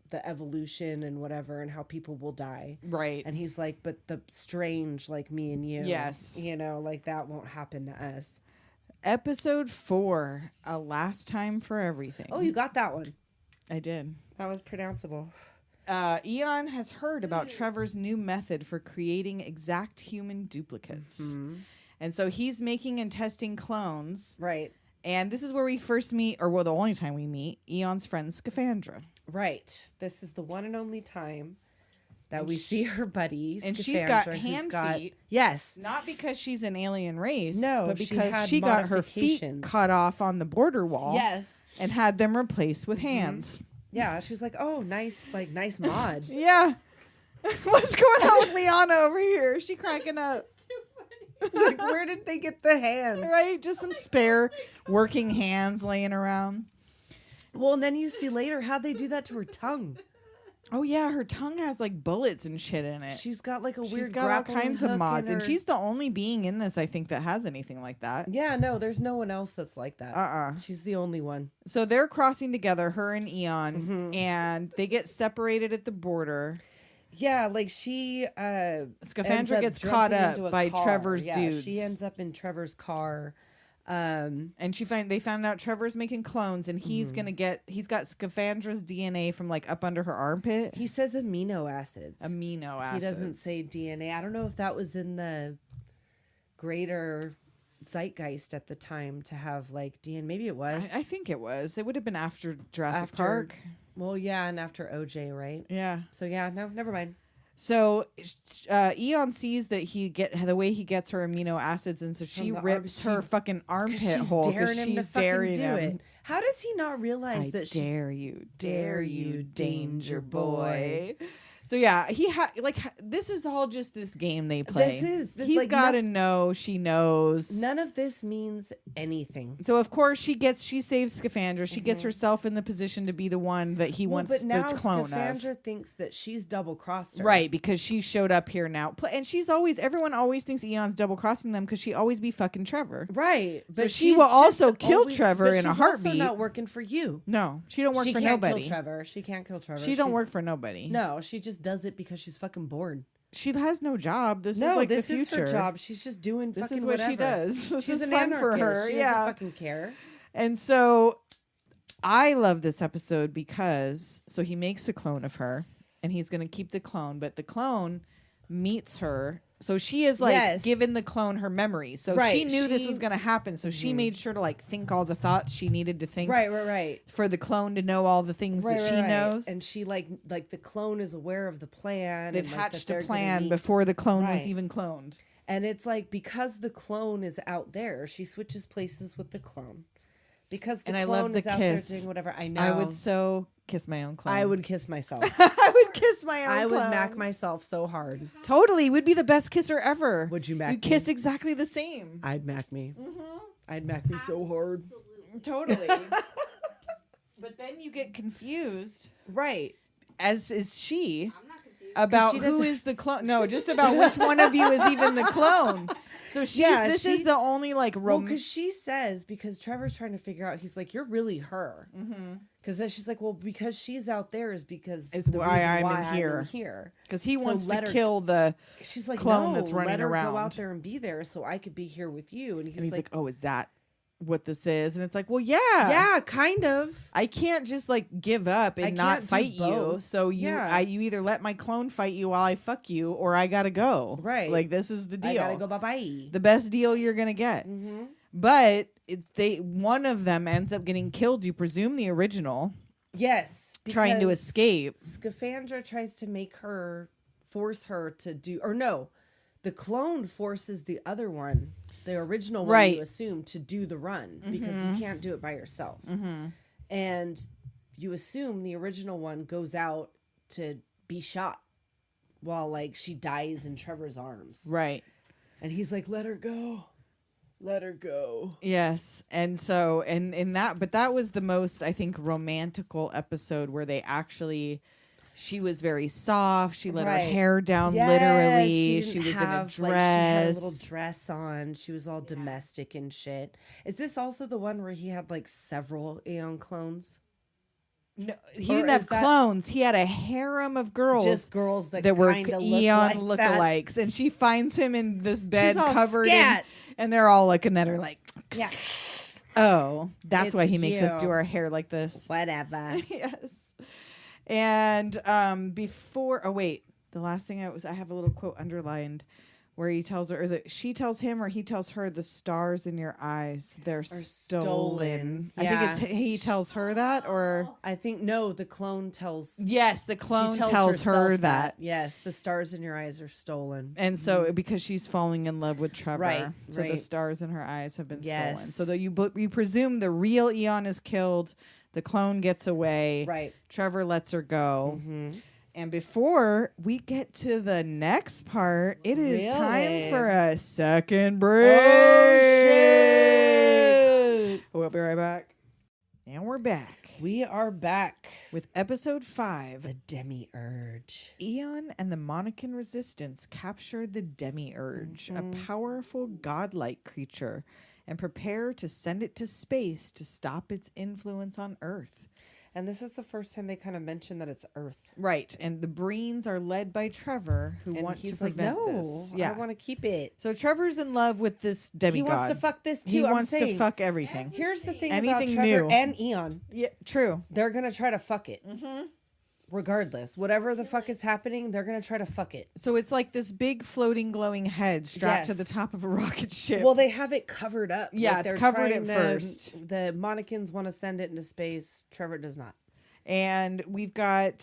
the evolution and whatever and how people will die. Right. And he's like, but the strange, like me and you. Yes. You know, like that won't happen to us. Episode 4, A Last Time for Everything. Oh, you got that one. I did. That was pronounceable. Eon has heard about Trevor's new method for creating exact human duplicates. And so he's making and testing clones. Right. And this is where we first meet, or well, the only time we meet, Eon's friend Scaphandra. Right. This is the one and only time that we see her buddies. And she's got hand feet. Yes. Not because she's an alien race. No, but she because had she got her feet modifications. cut off on the border wall. Yes. And had them replaced with hands. Yeah. She was like, oh, nice mod. Yeah. What's going on with Liana over here? Is she cracking up? Like, where did they get the hands? Right? Just some spare working hands laying around. Well, and then you see later how they do that to her tongue. Oh, yeah. Her tongue has like bullets and shit in it. She's got like a weird She's got all grappling kinds hook of mods. in And her- she's the only being in this, I think, that has anything like that. Yeah, no, there's no one else that's like that. She's the only one. So they're crossing together, her and Eon, Mm-hmm. and they get separated at the border. Yeah, like she Scaphandra gets caught up by Trevor's dudes. She ends up in Trevor's car. And they found out Trevor's making clones, and he's he's got Scafandra's DNA from like up under her armpit. He says amino acids. Amino acids. He doesn't say DNA. I don't know if that was in the greater zeitgeist at the time to have like DNA. Maybe it was. I think it was. It would have been after Jurassic Park. Well, yeah, and after OJ, right? Yeah. So yeah, no, never mind. So Eon sees that the way he gets her amino acids, and so she the rips her fucking armpit She's hole daring him to she's fucking daring do him. it. How does he not realize I that she's dare you, danger danger boy. So yeah, this is all just this game they play. This he's like, got to know. She knows. None of this means anything. So of course she saves Scaphandra. She gets herself in the position to be the one that he wants but now the clone Scaphandra of. thinks that she's double crossed her. Right, because she showed up here now, and everyone always thinks Eon's double crossing them because she always be fucking Trevor. Right, So but she will she's also just kill always- Trevor but in a she's heartbeat. Also not working for you. No, she don't work She for can't nobody. kill Trevor. She can't kill Trevor. She don't work for nobody. No, she just does it because she's fucking bored. She has no job. This is No, like this the future. is her job. She's just doing This fucking is what whatever. she does. This She's is an fun for anarchist. her. She Yeah. doesn't fucking care. And so I love this episode because he makes a clone of her and he's going to keep the clone, but the clone meets her. So she is like given the clone her memories. So she knew this was going to happen. So she made sure to like think all the thoughts she needed to think. Right. For the clone to know all the things that she knows. And she like the clone is aware of the plan. They've and, hatched like, a plan before the clone was Right. even cloned. And it's like because the clone is out there, she switches places with the clone. Because the And I clone love the is out there kiss. doing whatever. I know. I would so kiss my own clone. I would kiss myself. I would kiss my own I would clone. mac myself so hard. Totally. Would be the best kisser ever. Would you mac You me? kiss exactly the same. I'd mac me. I'd mac me so hard. Totally. But then you get confused, Right. as is she, I'm not confused. about she who doesn't- is the clone. No, just about which one of you is even the clone. So this is the only like Well, because she says, because Trevor's trying to figure out, he's like, you're really her. Because then she's like, well, because she's out there is because Is the why reason I'm in here. here. because he So wants let to her- kill the. She's like, clone no, that's running let her around. go out there and be there so I could be here with you. And And he's like, like, oh, is that what this is? And it's like, well, yeah. yeah, kind of. I can't just like give up and not can't do fight you. both. So you either let my clone fight you while I fuck you, or I gotta go. Right. Like this is the deal. I gotta go bye-bye. The best deal you're gonna get. But one of them ends up getting killed. You presume the original Yes. trying to because escape. Scaphandra tries to force her to do, or no, the clone forces the other one, the original one Right. you assume, to do the run because you can't do it by yourself. And you assume the original one goes out to be shot while like she dies in Trevor's arms. Right. And he's like, let her go. Let her go. Yes. And so, and in that, but that was the most, I think, romantical episode where they actually, she was very soft. She let her hair down literally. She was in a dress. Like, she had a little dress on. She was all domestic and shit. Is this also the one where he had like several Aeon clones? No, he didn't have clones. He had a harem of girls. Just girls that were Aeon lookalikes. And she finds him in this bed covered scat. And they're all looking at her like, yeah. Oh, that's It's why he makes us you. do our hair like this. Whatever. Yes. And before, oh wait, the last thing I have a little quote underlined where he tells her, is it she tells him or he tells her, the stars in your eyes, they're stolen. Yeah. I think it's he tells her that, or I think no, the clone tells. yes, the clone she tells her herself that. Yes, the stars in your eyes are stolen. And so because she's falling in love with Trevor, Right, so the right. stars in her eyes have been Yes. stolen. So that you presume the real Aeon is killed, the clone gets away, Right. Trevor lets her go. Mm-hmm. And before we get to the next part, it is Really? time for a second break. Oh, shit. We'll be right back. And we're back We are back. with episode 5. The Demiurge. Aeon and the Monacan Resistance capture the Demiurge, a powerful godlike creature, and prepare to send it to space to stop its influence on Earth. And this is the first time they kind of mentioned that it's Earth. Right, and the Breens are led by Trevor, who And want he's to like, prevent no, this. I want to keep it. So Trevor's in love with this demigod. He wants to fuck this too. He I'm wants to saying. fuck everything. Here's the thing Anything about Trevor new. and Aeon. Yeah, true. They're going to try to fuck it. Mm-hmm. Regardless. Whatever the fuck is happening, they're going to try to fuck it. So it's like this big floating glowing head strapped to the Yes. top of a rocket ship. Well, they have it covered up. Yeah, Like, it's they're covered trying at first. The Monacans want to send it into space. Trevor does not. And we've got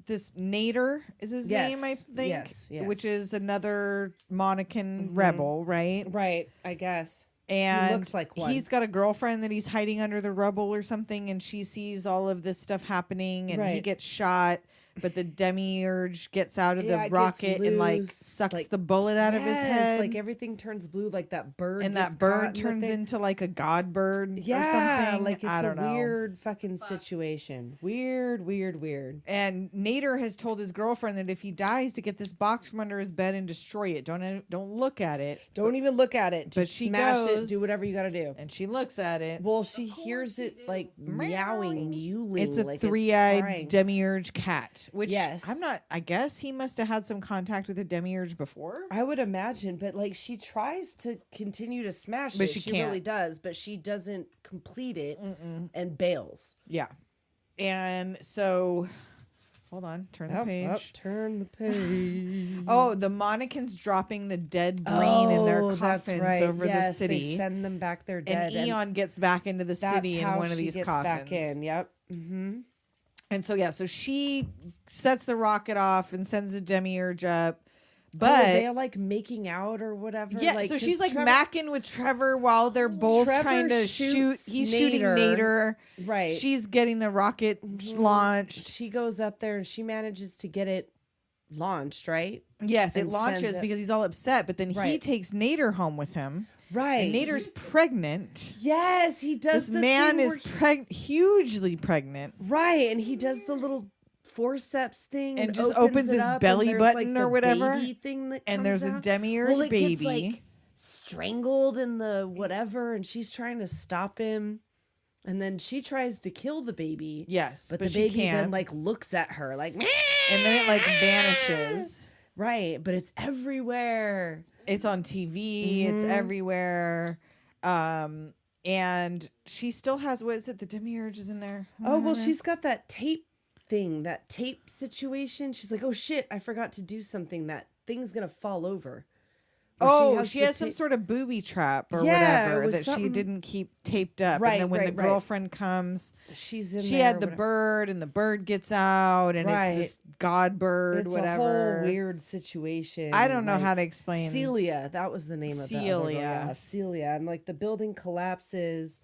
this Nader is his Yes, name, I think. yes. Which is another Monacan rebel, right? Right, I guess. And looks like one. he's got a girlfriend that he's hiding under the rubble or something, and she sees all of this stuff happening, and he Right. gets shot. But the Demiurge gets out of Yeah, the it gets rocket and like loose, sucks like- the bullet out of his Yes, head. like everything turns blue, like that bird. and gets that bird caught in the turns thing. into like a god bird or Yeah, something. like it's I don't a know. weird fucking situation. Weird. And Nader has told his girlfriend that if he dies, to get this box from under his bed and destroy it. Don't look at it. Don't even look at it. But Just she smash goes- it. Do whatever you got to do. And she looks at it. Well, she hears it like meowing, mewling. It's a like three-eyed crying. demiurge cat. Which Yes. I guess he must have had some contact with a demiurge before. I would imagine, but like she tries to continue to smash But it. she really can't. does, but she doesn't complete it and bails. Yeah. And so, hold on, turn the page. Turn the page. Oh, the Monacans dropping the dead brain in their coffins over the city. They send them back their dead. and Aeon gets back into the that's city in how one of she these gets coffins. back in. Yep. Mm-hmm. And so so she sets the rocket off and sends the demiurge up. But But they're like making out or whatever. yeah, like, so 'cause she's like Trevor- macking with Trevor while they're both Trevor trying to shoot. shoots He's shooting Nader. Right. She's getting the rocket launched. She goes up there and she manages to get it launched, right? Yes, it and launches sends it- because he's all upset. But then he Right. takes Nader home with him. Right. And Nader's pregnant. Yes, he does. This the man thing is where hugely pregnant. right, and he does the little forceps thing And just opens it his up, belly and there's, button like, or the whatever. baby thing that And comes there's a out. demiurge well, it baby. Gets, like, strangled in the whatever, and she's trying to stop him. And then she tries to kill the baby. Yes, but but the she baby can't. then like looks at her like, And then it like vanishes. right, but it's everywhere. It's on TV. It's everywhere. And she still has, what is it? The demiurge is in there. Oh, well, she's got that tape thing, that tape situation. She's like, oh shit, I forgot to do something. That thing's gonna fall over. Or She the has some tape- sort of booby trap or Yeah, it whatever was that she something- didn't keep taped up. Right, and then when the right, right. girlfriend comes, She's in she there, had the whatever. bird and the bird gets out and Right. it's this god bird, It's whatever. a whole weird situation. I don't know like, how to explain. Celia, that was the name of the other girl. Celia. Yeah, Celia. And like the building collapses.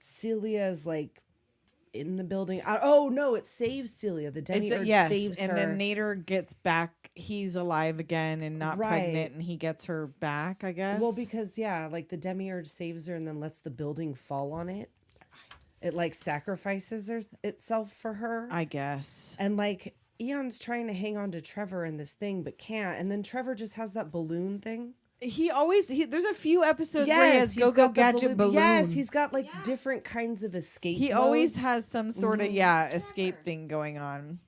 Celia's like in the building. Oh no, it saves Celia. The demiurge saves her. And then Nader gets back. He's alive again and not pregnant, and he gets her back, I guess. Well, because like the demiurge saves her and then lets the building fall on it. It like sacrifices itself for her, I guess. And like Aeon's trying to hang on to Trevor in this thing, but can't. And then Trevor just has that balloon thing. There's a few episodes where he has go gadget balloon. Yes, he's got like different kinds of escape. He modes. always has some sort of escape thing going on.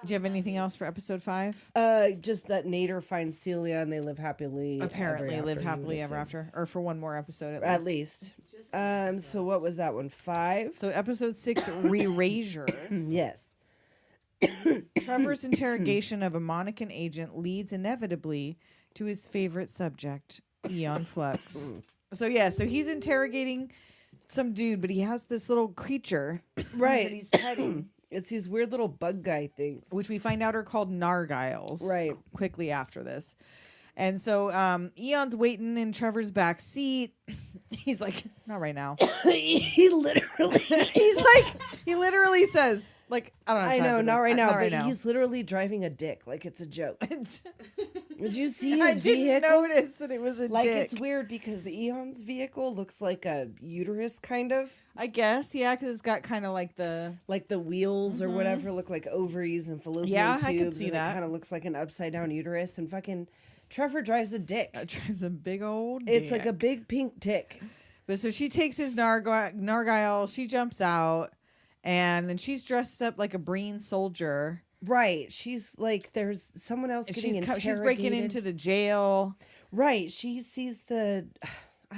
Do you have anything else for episode 5? Just that Nader finds Celia and they live happily. Apparently, live happily ever after, or for one more episode at least. So what was that one? 5. So episode 6, Re-Razor. Yes. Trevor's interrogation of a Monacan agent leads inevitably to his favorite subject, Aeon Flux. So he's interrogating some dude, but he has this little creature that he's petting. It's these weird little bug guy things, which we find out are called Nargiles. Right. Quickly after this. And so Eon's waiting in Trevor's back seat. He's like, not right now. he literally says, like, I don't know. I know, not right now, but he's literally driving a dick like it's a joke. Did you see his vehicle? I didn't notice that it was a dick. It's weird because the Eon's vehicle looks like a uterus, kind of. I guess, yeah, because it's got kind of like the wheels or whatever look like ovaries and fallopian tubes. I can see that. It kind of looks like an upside down uterus, and fucking Trevor drives a dick. Drives a big old dick. It's like a big pink dick. But so she takes his Nargile, she jumps out, and then she's dressed up like a Breen soldier. Right. She's like, there's someone else getting interrogated. She's breaking into the jail. Right. She sees I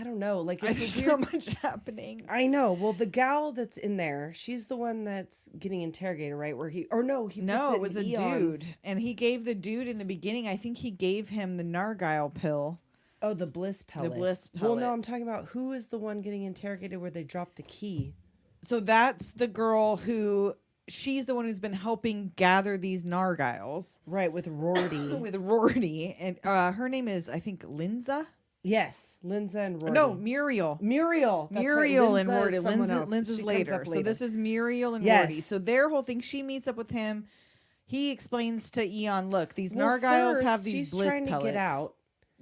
don't know. Like, it's so much happening. I know. Well, the gal that's in there, she's the one that's getting interrogated, right? It was a dude. And he gave the dude in the beginning, I think he gave him the Nargile pill. Oh, the bliss pellet. Well, no, I'm talking about who is the one getting interrogated where they dropped the key. So that's the girl who... She's the one who's been helping gather these Nargiles. Right, with Rorty. And her name is, I think, Linza? Yes, Linza and Rorty. No, Muriel. That's Muriel right. and Rorty. Linza's later. So this is Muriel and Rorty. So their whole thing, she meets up with him. He explains to Eon, look, these Nargiles have these bliss pellets. She's trying to get out.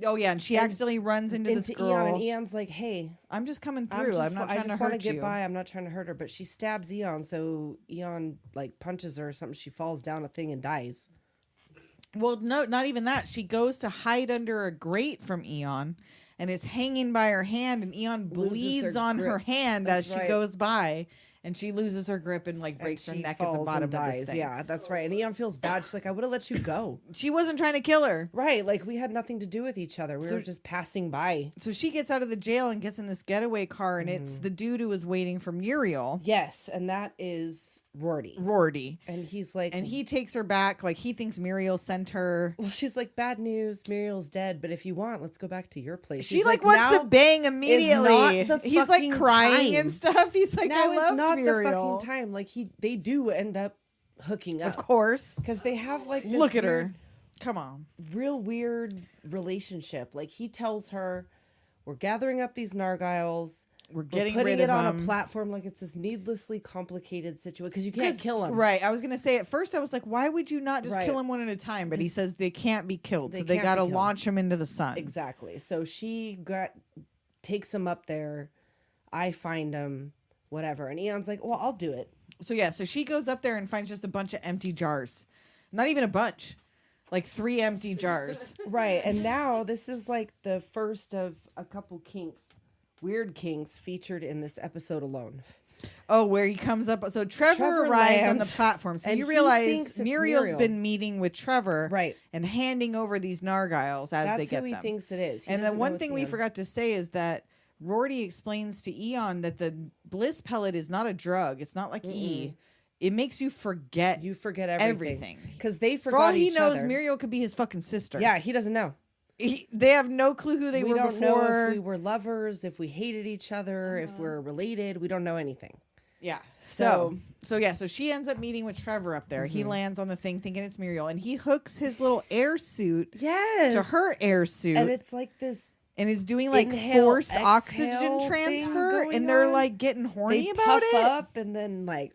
Oh, yeah, and she accidentally runs into this girl. Eon, and Eon's like, hey. I'm just coming through. I'm not trying to hurt you. I just want to get by. I'm not trying to hurt her. But she stabs Eon, so Eon, like, punches her or something. She falls down a thing and dies. Well, no, not even that. She goes to hide under a grate from Eon and is hanging by her hand, and Eon bleeds on her hand as she goes by. And she loses her grip and like breaks her neck at the bottom of this thing. Yeah, that's right. And Aeon feels bad. She's like, I would have let you go. She wasn't trying to kill her. Right. Like we had nothing to do with each other. We were just passing by. So she gets out of the jail and gets in this getaway car, and it's the dude who was waiting for Muriel. Yes. And that is Rorty. And he's like... And he takes her back. Like he thinks Muriel sent her. Well, she's like, bad news. Muriel's dead. But if you want, let's go back to your place. She like wants to bang immediately. He's like crying and stuff. He's like, now I love not Muriel. The fucking time. Like they do end up hooking up. Of course. Because they have like this look at her. Come on. Real weird relationship. Like he tells her, we're gathering up these Nargiles. We're putting it on a platform. Like it's this needlessly complicated situation because you can't kill them. Right. I was going to say at first I was like, why would you not just kill them one at a time? But he says they can't be killed. So they got to launch them into the sun. Exactly. So she takes him up there. I find him, whatever. And Aeon's like, well, I'll do it. So yeah. So she goes up there and finds just a bunch of empty jars. Not even a bunch. Like 3 empty jars. Right. And now this is like the first of a couple kinks. Weird kinks featured in this episode alone. Oh, where he comes up. So Trevor arrives on the platform. So you realize Muriel's been meeting with Trevor. Right. And handing over these Nargiles as they get them. That's who he thinks it is. And then one thing we forgot to say is that Rorty explains to Aeon that the bliss pellet is not a drug. It's not like E. It makes you forget. You forget everything. Because they forgot For all he each knows, other. Muriel could be his fucking sister. Yeah, he doesn't know. They have no clue who they were before. We don't know if we were lovers, if we hated each other, if we're related. We don't know anything. Yeah. So she ends up meeting with Trevor up there. He lands on the thing thinking it's Muriel, and he hooks his little air suit to her air suit. And it's like this and is doing like inhale, forced exhale oxygen thing transfer, going and they're on. like getting horny They about puff it. up and then like,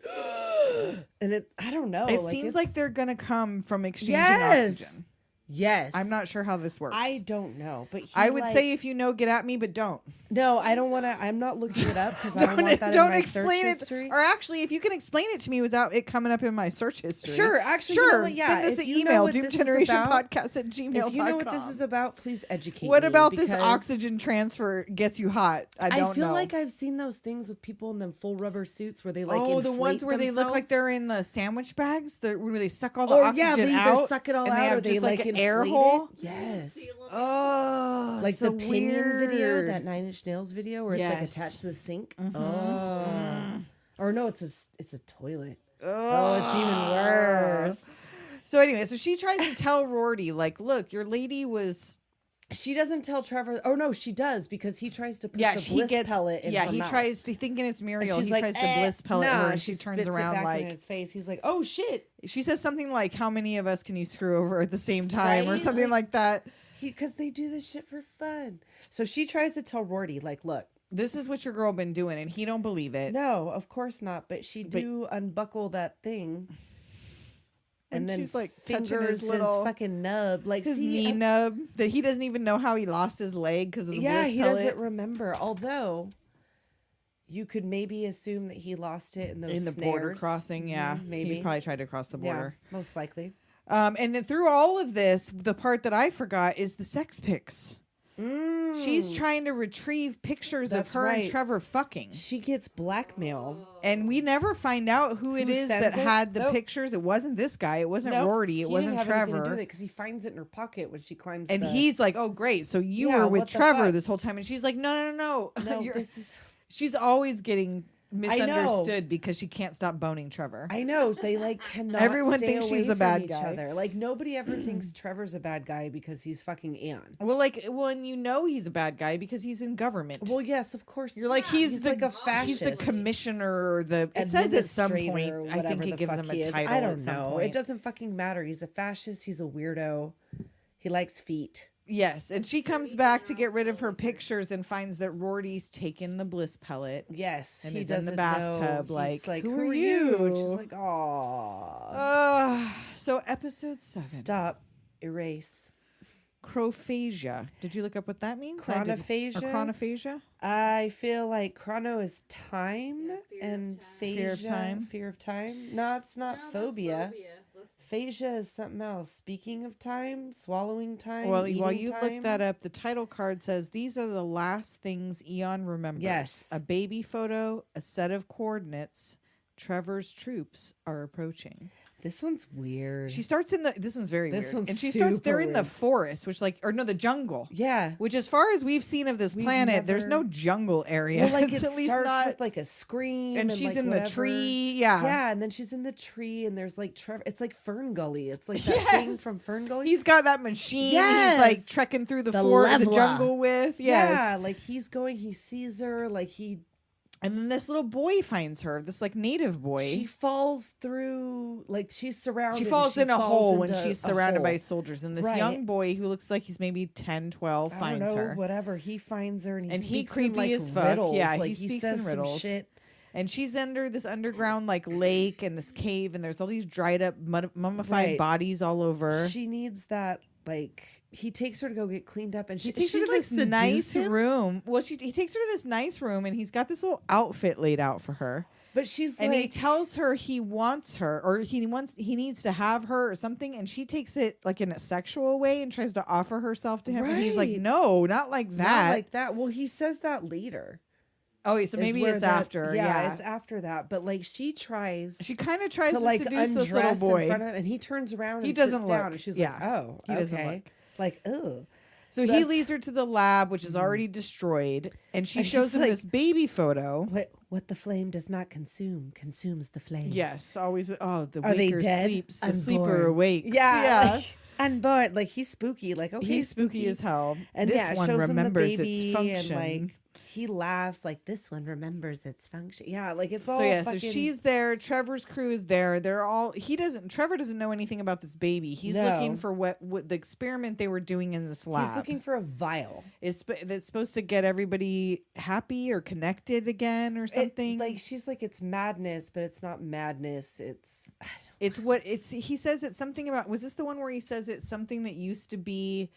and it. I don't know. It seems it's- like they're gonna come from exchanging yes, oxygen. yes. I'm not sure how this works. I don't know, but I would say if you know, get at me, but don't. no. I don't want to. I'm not looking it up because I don't want that Don't in my explain search it. history. Or actually, if you can explain it to me without it coming up in my search history. Sure, actually, sure. you know what? Yeah, Send us if an you know email, what this is doomgenerationpodcast@gmail.com. If you know what this is about, please educate What me. about this because oxygen transfer gets you hot? I don't know. I feel like I've seen those things with people in them full rubber suits where they like the inflate ones where they look like themselves. they're in the sandwich bags, where they suck all the Or oxygen yeah, they out. either suck it all and they out have or they just like an inflate air it. hole. Yes. Oh, Like so the Pinion video, weird. that 9 Inch Nails video where it's like Yes. attached to the sink. Oh. Or no, it's a toilet. Oh, it's even worse. So anyway, so she tries to tell Rorty, like, look, your lady was. She doesn't tell Trevor. Oh no, she does because he tries to put Yeah, the he bliss gets. pellet in Yeah, her he mouth. tries to thinking it's And Muriel. she's He like, tries to bliss pellet nah, her, and she turns spits it around back like in his face. He's like, oh shit. she says something like, "How many of us can you screw over at the same time?" or Right? something like that. Because they do this shit for fun. So she tries to tell Rorty, like, look, This is what your girl been doing, and he don't believe it. no, of course not. But she do unbuckle that thing. And then she's like touching fingers his little fucking nub, like his see, knee nub that he doesn't even know how he lost his leg because of the yeah, bliss he pellet. doesn't remember. Although you could maybe assume that he lost it in those in the snares. border crossing. Yeah, maybe he probably tried to cross the border. Yeah, most likely. And then through all of this, the part that I forgot is the sex pics. She's trying to retrieve pictures That's of her right. and Trevor fucking. She gets blackmail. And we never find out who it is sends that it? had the Nope. pictures. It wasn't this guy. It wasn't Rorty. It wasn't Trevor. Because he finds it in her pocket when she climbs. And the... he's like, "Oh, great! So you Yeah, were with what the Trevor fuck? this whole time." And she's like, "No. no, You're-" this is. She's always getting misunderstood because she can't stop boning Trevor. I know they like cannot. Everyone stay thinks away she's a from bad each guy. Other. Like nobody ever thinks Trevor's a bad guy because he's fucking Aeon. Well, and you know he's a bad guy because he's in government. Well, yes, of course. You're like he's like a fascist. He's the commissioner or the. It says at some point. Administrator or I think whatever he the gives fuck him a he is. title. I at don't some know. point. It doesn't fucking matter. He's a fascist. He's a weirdo. He likes feet. Yes, and she comes back to get rid of her pictures and finds that Rorty's taken the bliss pellet. Yes, And he is in the doesn't bathtub, know. like, He's "Who who are are you? And you?" she's like, "Aw, So episode 7. stop, erase." Chronophagia. Did you look up what that means? I didn't. Chronophagia? Or chronophagia? I feel like chrono is time and Fear of phasia, time? Fear of time. No, it's not phobia. Phasia is something else. Speaking of time, swallowing time. Well, eating while you time. look that up, the title card says these are the last things Aeon remembers. Yes. A baby photo, a set of coordinates. Trevor's troops are approaching. This one's weird. She starts in this one's very This weird. one's And she starts, they're super in the weird. forest, the jungle. Yeah. Which, as far as we've seen of this We've planet, there's no never- jungle area. Well, like It's it at least starts not- with like a scream, and she's like, in whatever. the tree. Yeah. Yeah, and then she's in the tree, and there's like Trevor. It's like Fern Gully. It's like that Yes. thing from Fern Gully. He's got that machine Yes. he's like trekking through the The forest, the leveler. jungle with. Yes. Yeah, like he's going. He sees her. Like And then this little boy finds her, this like native boy. she falls through. Like she's surrounded. She and falls in a falls hole when into she's a surrounded by hole. soldiers. And this Right. young boy who looks like he's maybe 10, 12 I finds don't know, her. whatever. He finds her and he And he speaks creepy in, like, as fuck. riddles. Yeah, like, he speaks says in some riddles. shit. And she's under this underground like lake and this cave, and there's all these dried up mummified Right. bodies all over. She needs that. Like he takes her to go get cleaned up, and He takes her to this nice room. Well, he takes her to this nice room, and he's got this little outfit laid out for her. But she's And he like, tells her he wants her, or he needs to have her, or something. And she takes it like in a sexual way and tries to offer herself to him. And he's like, Right. "No, not like that." not like that. Well, he says that later. Oh, so is maybe where it's that- after. Yeah, Yeah, it's after that. But like she tries she kind of tries to to like seduce this little undress boy. in front of him, and he turns around. And He doesn't sits down, look. and she's Yeah. like, "Oh, He doesn't okay." look. Like, oh. So he That's- leads her to the lab, which is already destroyed, and she And shows he's him like, this baby photo. What the flame does not consume consumes the flame. Yes, always. Oh, the Are they waker dead? sleeps, the Unborn. sleeper awakes. Yeah. Like, unborn. Like he's spooky. Like okay, he's spooky as hell. And this yeah, one shows him the remembers baby its function. and like he laughs like this one remembers its function. Yeah, like it's all. So yeah, fucking... so she's there. Trevor's crew is there. They're all. Trevor doesn't know anything about this baby. He's looking for what the experiment they were doing in this lab. He's looking for a vial. That's supposed to get everybody happy or connected again or something. She's like, it's madness, but it's not madness. He says it's something about. Was this the one where he says it's something that used to be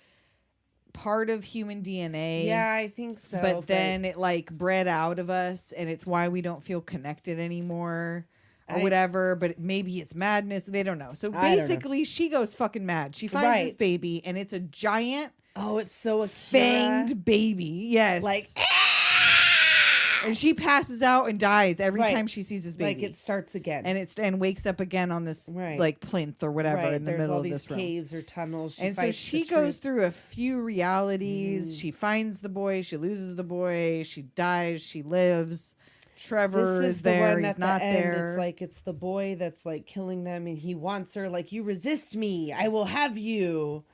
part of human DNA? Yeah, I think so. But then it like bred out of us, and it's why we don't feel connected anymore or whatever. But maybe it's madness. They don't know. So basically, she goes fucking mad. She finds this baby, and it's a giant. Oh, it's so fanged baby. Yes, like. And she passes out and dies every time she sees this baby. Like it starts again, and wakes up again on this like plinth or whatever in the middle of this room. Caves or tunnels. And so she goes through a few realities. She finds the boy. She loses the boy. She dies. She lives. Trevor is there. He's not there. It's like it's the boy that's like killing them, and he wants her. Like, you resist me, I will have you.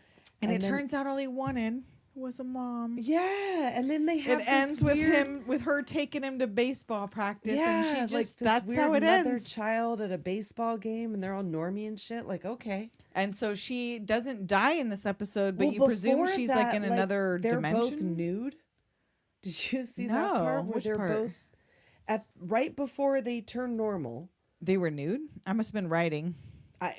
And it turns out all he wanted was a mom. Yeah, and then they have. It ends with her taking him to baseball practice. Yeah, and she just that's how it ends. Child at a baseball game, and they're all normie and shit. Like, okay. And so she doesn't die in this episode, but you presume she's like in another dimension. They're both nude. Did you see that part where they're both right before they turn normal? They were nude. I must have been writing.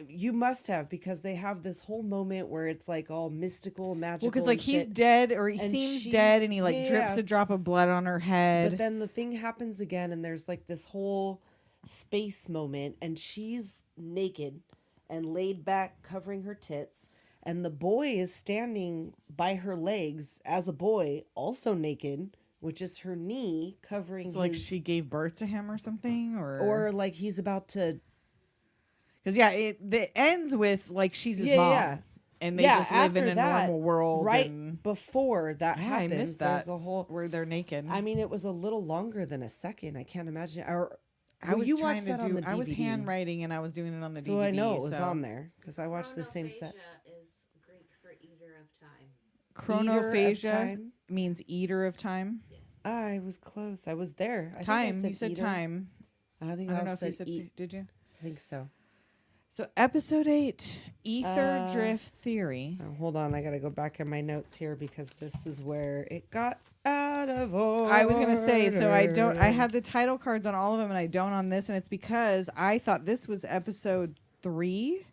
You must have, because they have this whole moment where it's like all mystical, magical. Well, because like he's dead, or he seems dead, and he like drips a drop of blood on her head. But then the thing happens again, and there's like this whole space moment, and she's naked and laid back, covering her tits, and the boy is standing by her legs as a boy, also naked, with just her knee covering. So like she gave birth to him or something, or like he's about to. Because it ends with like she's his mom, and they just live in a normal world. Right before that happens, I missed that. There's a whole where they're naked. I mean, it was a little longer than a second. I can't imagine. I was trying to do. I was handwriting, and I was doing it on the DVD. So I know it was on there because I watched the same set. Is Greek for eater of time. Chronophagia means eater of time. Yes. I was close. I was there. You said time. I don't know if you said did you? I think so. So episode 8, Ether Drift Theory. Oh, hold on, I gotta go back in my notes here because this is where it got out of order. I was gonna say, so I had the title cards on all of them and I don't on this, and it's because I thought this was episode 3.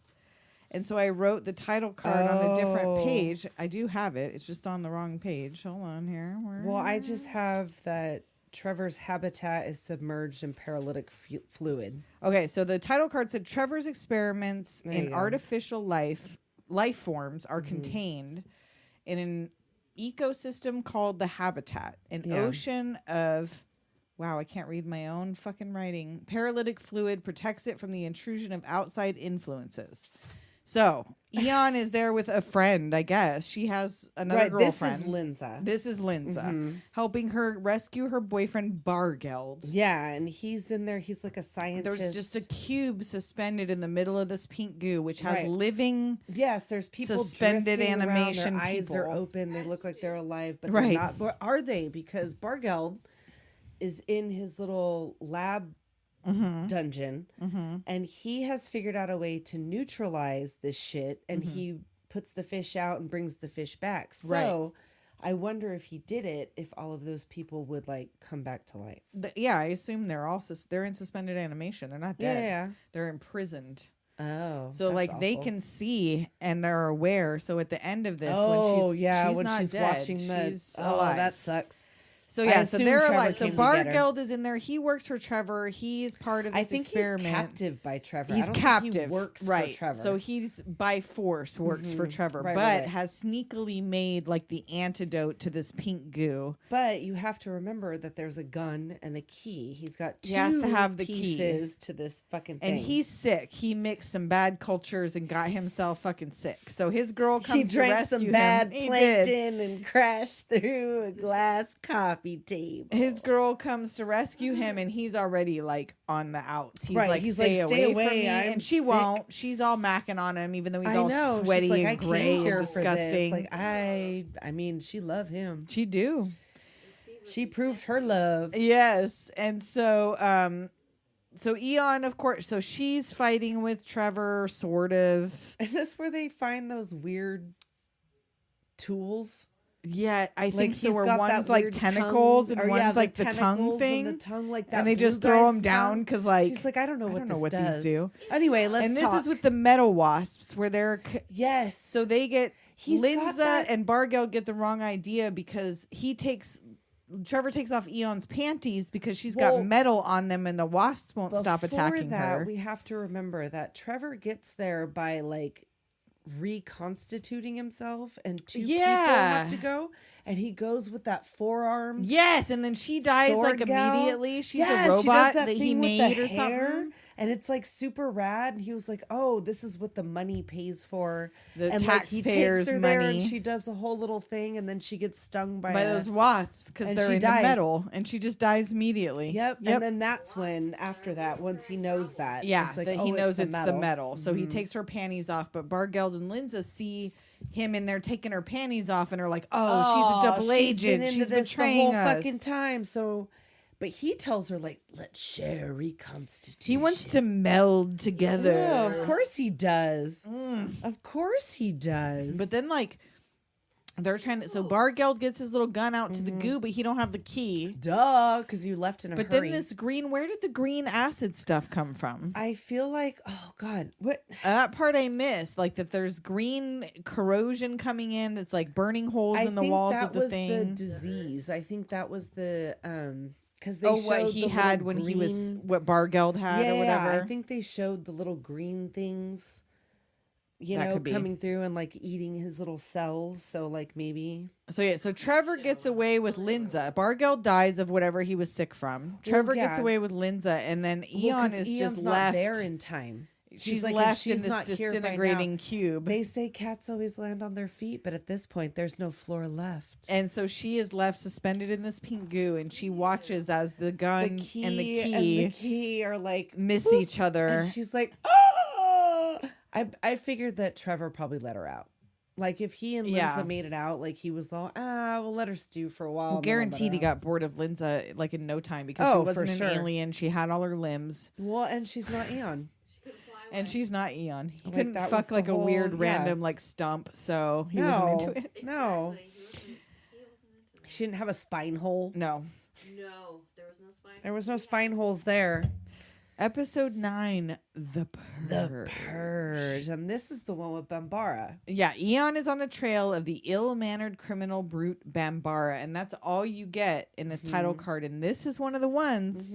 And so I wrote the title card on a different page. I do have it. It's just on the wrong page. Hold on here. Well, I just have that Trevor's habitat is submerged in paralytic fluid. Okay, so the title card said Trevor's experiments in artificial life forms are contained in an ecosystem called the habitat, an ocean of, wow, I can't read my own fucking writing. Paralytic fluid protects it from the intrusion of outside influences. So Aeon is there with a friend, I guess. She has another girlfriend. This is Linza. Helping her rescue her boyfriend Bargeld. Yeah, and he's in there. He's like a scientist. There's just a cube suspended in the middle of this pink goo, which has living. Yes, there's people suspended animation. Their eyes are open. They look like they're alive, but they're not. But are they? Because Bargeld is in his little lab dungeon, and he has figured out a way to neutralize this shit, and he puts the fish out and brings the fish back. So I wonder if he did it, if all of those people would like come back to life. I assume they're in suspended animation. They're not dead. Yeah. They're imprisoned. Oh, so like awful. They can see and are aware. So at the end of this, when she's dead, watching she's alive. That sucks. So so they're alive. So Bargeld is in there. He works for Trevor. He's part of this experiment. He's captive by Trevor. He's captive. Think he works for Trevor. So he's by force works for Trevor, but has sneakily made like the antidote to this pink goo. But you have to remember that there's a gun and a key. He's got two has to have the pieces to this fucking thing. And he's sick. He mixed some bad cultures and got himself fucking sick. So his girl comes to rescue him. He drank some bad plankton and crashed through a glass coffee table. His girl comes to rescue him, and he's already like on the outs. He's like, stay away from me, and she won't. She's all macking on him, even though he's all sweaty and gray and disgusting. Like I mean, she love him. She do. She proved her love. Yes. And so so Aeon, of course, so she's fighting with Trevor, sort of. Is this where they find those weird tools? Yeah, I think so. he's Where got one's that like weird tentacles tongue, and or one's the like the tongue tentacles thing. and the tongue, like that and they blue just throw guy's them down tongue. because like She's like, I don't know what what this these do. Anyway, let's and this talk. is with the metal wasps where they're yes. so they get He's got Linza that- and Bargeld get the wrong idea because Trevor takes off Aeon's panties because she's got metal on them and the wasps won't stop attacking Before that, her. we have to remember that Trevor gets there by like reconstituting himself, and two people have to go, and he goes with that forearm. Yes, and then she dies like sword gal. immediately. She's Yes, a she does robot that that he thing with made the or hair, something. and it's like super rad. And he was like, "Oh, this is what the money pays for." The and like he takes taxpayers' her there, and money. she does the whole little thing, and then she gets stung by Those wasps because and they're she in dies. the metal, and she just dies immediately. Yep. And then that's when, after that, once he knows that, Yeah, it's like, that oh, he knows it's the metal. metal. So he takes her panties off, but Bargeld and Linza see him in there taking her panties off and are like, oh, she's a double she's been agent. into She's this betraying the whole us. fucking time. So, but he tells her like, let's share reconstitution. He wants to meld together. Yeah, of course he does. Of course he does. But then like they're trying to so Bargeld gets his little gun out to the goo, but he don't have the key. duh, because you left in a But hurry. then this where did the green acid stuff come from? I feel like, oh God, what? That part I missed, like that there's green corrosion coming in that's like burning holes in the walls of the thing. I think that was the disease. I think that was the because they showed what he the had little when he was green- what Bargeld had or whatever. I think they showed the little green things, you That know, could be. coming through and like eating his little cells. So like maybe So Trevor gets away with Linza. Bargeld dies of whatever he was sick from. Trevor gets yeah. away with Linza, and then Aeon is Eon's just not left. there in time. She's like, if left she's in this not here by now- disintegrating cube. They say cats always land on their feet, but at this point, there's no floor left. And so she is left suspended in this pink goo, and she watches as the gun and the key are like miss boop, each other. and she's like, oh! I figured that Trevor probably let her out. Like if he and Yeah. Linza made it out, like he was all, we'll let her stew for a while. Well, and then I'll let guaranteed her he out." got bored of Linza like in no time because Oh, she for wasn't an sure. alien. She had all her limbs, Well, and she's not Aeon. and she's not Aeon. He Like, couldn't that was fuck the like a weird whole- random like stump, so he no, wasn't into it. no, Exactly. He wasn't into she didn't have a spine hole. No. that. No, there was no spine. There was no spine holes there. Episode 9, The Purge. The Purge, and this is the one with Bambara. Yeah, Aeon is on the trail of the ill-mannered criminal brute Bambara, and that's all you get in this title card. And this is one of the ones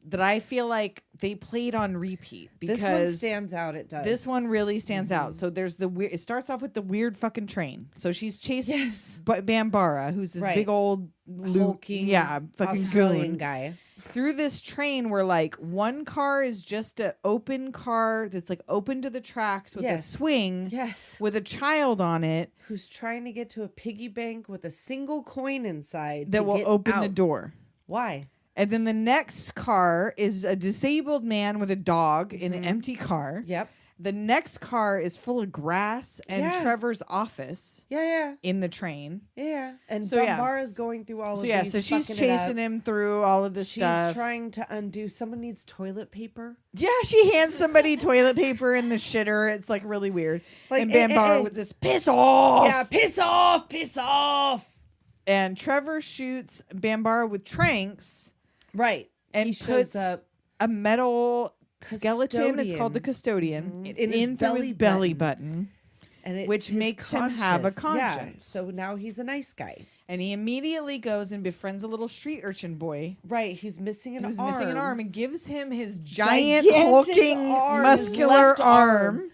that I feel like they played on repeat because This one stands out. It does. This one really stands out. So there's the weird. It starts off with the weird fucking train. So she's chasing Bambara, who's this Right. big old hulking, fucking Australian goon guy. through this train where like one car is just an open car that's like open to the tracks with a Yes. swing Yes. with a child on it Who's trying to get to a piggy bank with a single coin inside that to will get open the out. door. Why? And then the next car is a disabled man with a dog in an empty car. Yep. The next car is full of grass and Yeah. Trevor's office Yeah. in the train. Yeah. And So, yeah. Bambara's going through all So of yeah, these. so she's fucking it up. chasing him through all of this She's stuff. trying to undo. Someone needs toilet paper. Yeah, she hands somebody toilet paper in the shitter. It's like really weird. Like, and Bambara with this piss off. Yeah, piss off, piss off. And Trevor shoots Bambara with tranks Right. and he shows puts up a metal skeleton. It's called the custodian in through his belly button. and which his makes him have a Yeah, conscience. so now he's a nice guy. And he immediately goes and befriends a little street urchin boy Right, who's missing an who's arm. missing an arm and gives him his giant Gigantic hulking arm, his muscular left arm.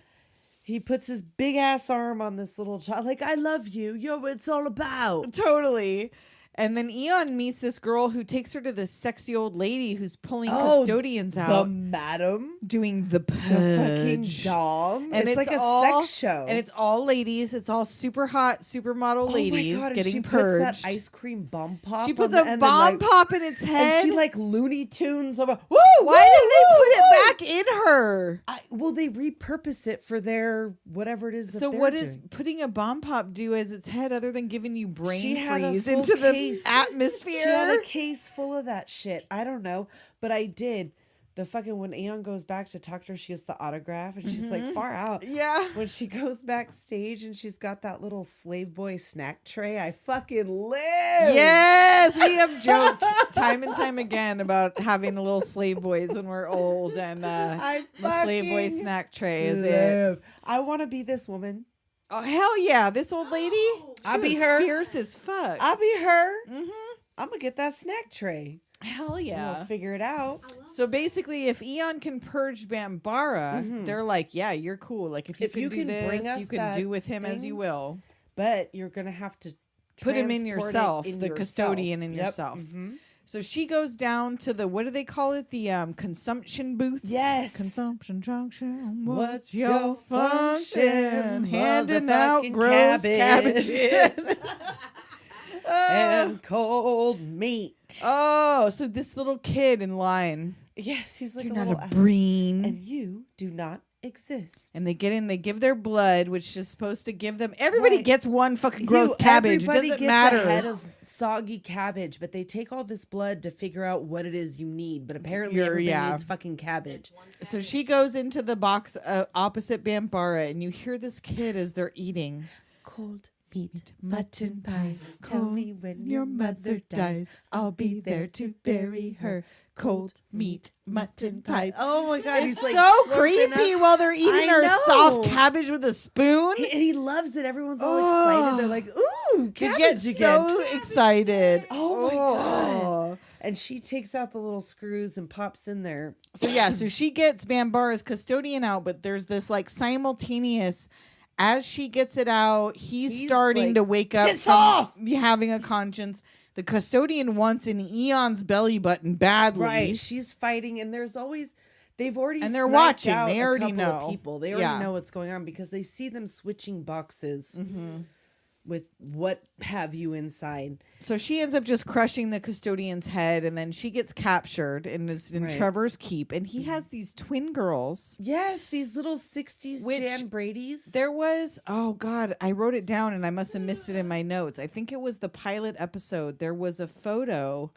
He puts his big ass arm on this little child. Like, I love you. You're what it's all about. Totally. And then Aeon meets this girl who takes her to this sexy old lady who's pulling Oh, custodians The out, madam. doing the The fucking purge. dom. And it's like a all, sex show. And it's all ladies. It's all super hot, supermodel ladies oh my God, and getting she purged. puts that ice cream bomb pop. She puts on a the end bomb and, like, pop in its head. And she like Looney Tunes over. Woo! Why did they put woo! it back in her? Well, they repurpose it for their whatever it is. That So they're what does doing. putting a bomb pop do as its head other than giving you brain She had a freeze full into the case atmosphere. She had a case full of that shit. I don't know, but I did. The fucking when Aeon goes back to talk to her, she gets the autograph and she's like far out. Yeah. When she goes backstage and she's got that little slave boy snack tray, I fucking live. Yes, we have joked time and time again about having the little slave boys when we're old, and I the slave boy fucking snack tray is it. live. I want to be this woman. Oh hell yeah! This old lady, I'll she be was her. fierce as fuck. I'll be her. Mm-hmm. I'm gonna get that snack tray. Hell We'll yeah! figure it out. So basically, if Aeon can purge Bambara, they're like, yeah, you're cool. Like if you can do this, bring us you can that do with him as thing, you will. But you're gonna have to Put him in transport yourself, it in the yourself. custodian in Yep. yourself. Mhm. So she goes down to the, what do they call it? The consumption booth? Yes. Consumption junction. What's your function? Handing out Motherfucking gross cabbage. cabbages. And cold meat. Oh, so this little kid in line. Yes, he's like You're a not little. a breen. And you do not exist. And they get in, they give their blood, which is supposed to give them. Everybody Right. gets one fucking gross cabbage. It Everybody doesn't gets matter. a head of soggy cabbage, but they take all this blood to figure out what it is you need. But apparently, everybody needs fucking cabbage. So she goes into the box opposite Bambara, and you hear this kid as they're eating. Cold meat, mutton pie. Tell me when your mother dies, I'll be there to bury her. Cold meat, mutton pie. Oh my god, It's he's like so slurping creepy up. while they're eating I their know. soft cabbage with a spoon. And he loves it. Everyone's all excited. They're like, "Ooh, They cabbage get again!" so excited. Oh my god! And she takes out the little screws and pops in there. So yeah, so she gets Bambara's custodian out, but there's this like simultaneous. As she gets it out, he's starting like, to wake up "Piss from off!" having a conscience. The custodian wants an Aeon's belly button badly. Right, she's fighting, and there's always they've already And they're sniped watching. out They a already couple of know. people. They already Yeah. know what's going on because they see them switching boxes Mm-hmm. with what have you inside. So she ends up just crushing the custodian's head, and then she gets captured and is in Right. Trevor's keep. And he has these twin girls. Yes, these little 60s Which Jan Brady's. There was, oh God, I wrote it down and I must have missed it in my notes. I think it was the pilot episode. There was a photo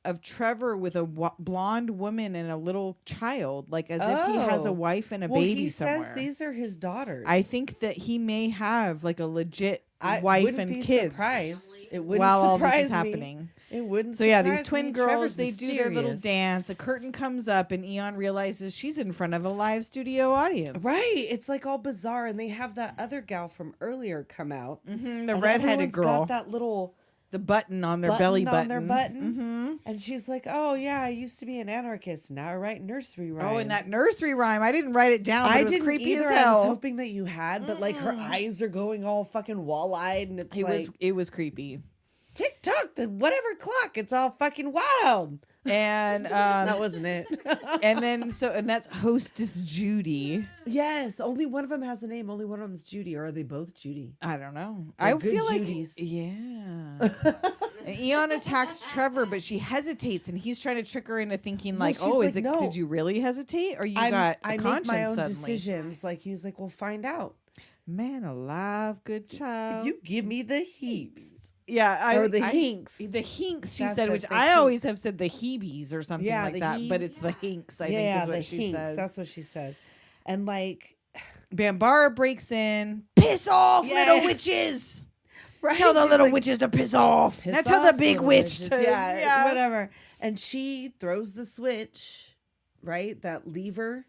of Trevor with a blonde woman and a little child, like as if he has a wife and a baby he somewhere. says these are his daughters. I think that he may have like a legit I wife wouldn't and be kids surprised. It wouldn't while all this surprise is me. happening. It wouldn't. So yeah, these surprise twin me. girls, Trevor's they do their little mysterious. dance. A curtain comes up and Aeon realizes she's in front of a live studio audience. Right, it's like all bizarre, and they have that other gal from earlier come out. Mm-hmm, the and redheaded everyone's girl. got that little The button on their button belly button. on their button, Mm-hmm. and she's like, "Oh yeah, I used to be an anarchist. Now I write nursery rhymes." Oh, and that nursery rhyme. I didn't write it down, but I it was didn't creepy either. as I was hell. hoping that you had, but like her eyes are going all fucking wall-eyed, and it's like It was creepy. tick tock, the whatever clock. It's all fucking wild. And That wasn't it. and that's hostess Judy. Yes, only one of them has a name. Only one of them is Judy, or are they both Judy? I don't know. They're I good feel Judys. like yeah. And Aeon attacks Trevor, but she hesitates, and he's trying to trick her into thinking like, she's "Oh, like, is it? "No. Did you really hesitate, or you I got a make conscience my own suddenly?" decisions. Like he's like, "We'll find out. Man alive, good child. You give me the heaps yeah, or the hinks." The hinks, she That's said, it, which the I hinks. always have said the heebies or something Yeah, like the that, but heebs. it's the hinks. I think yeah, is what the she hinks. says. That's what she says. And like, Bambara breaks in. Piss off, Yeah. little witches. right? Tell the He's little like, witches to piss off. "Piss Now tell the off, big little witch witches." to yeah, whatever. And she throws the switch, right? That lever.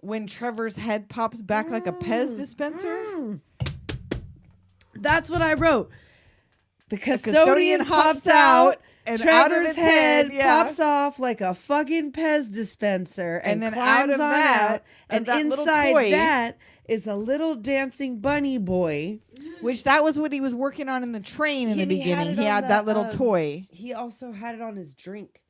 When Trevor's head pops back like a Pez dispenser. That's what I wrote. The custodian custodian hops pops out, out, and and out of Trevor's its head, head yeah. pops off like a fucking Pez dispenser, and then climbs out of on that, out, and that little inside toy- that is a little dancing bunny boy. Which that was what he was working on in the train in the And he had beginning. it He on had the, that little toy. He also had it on his drink.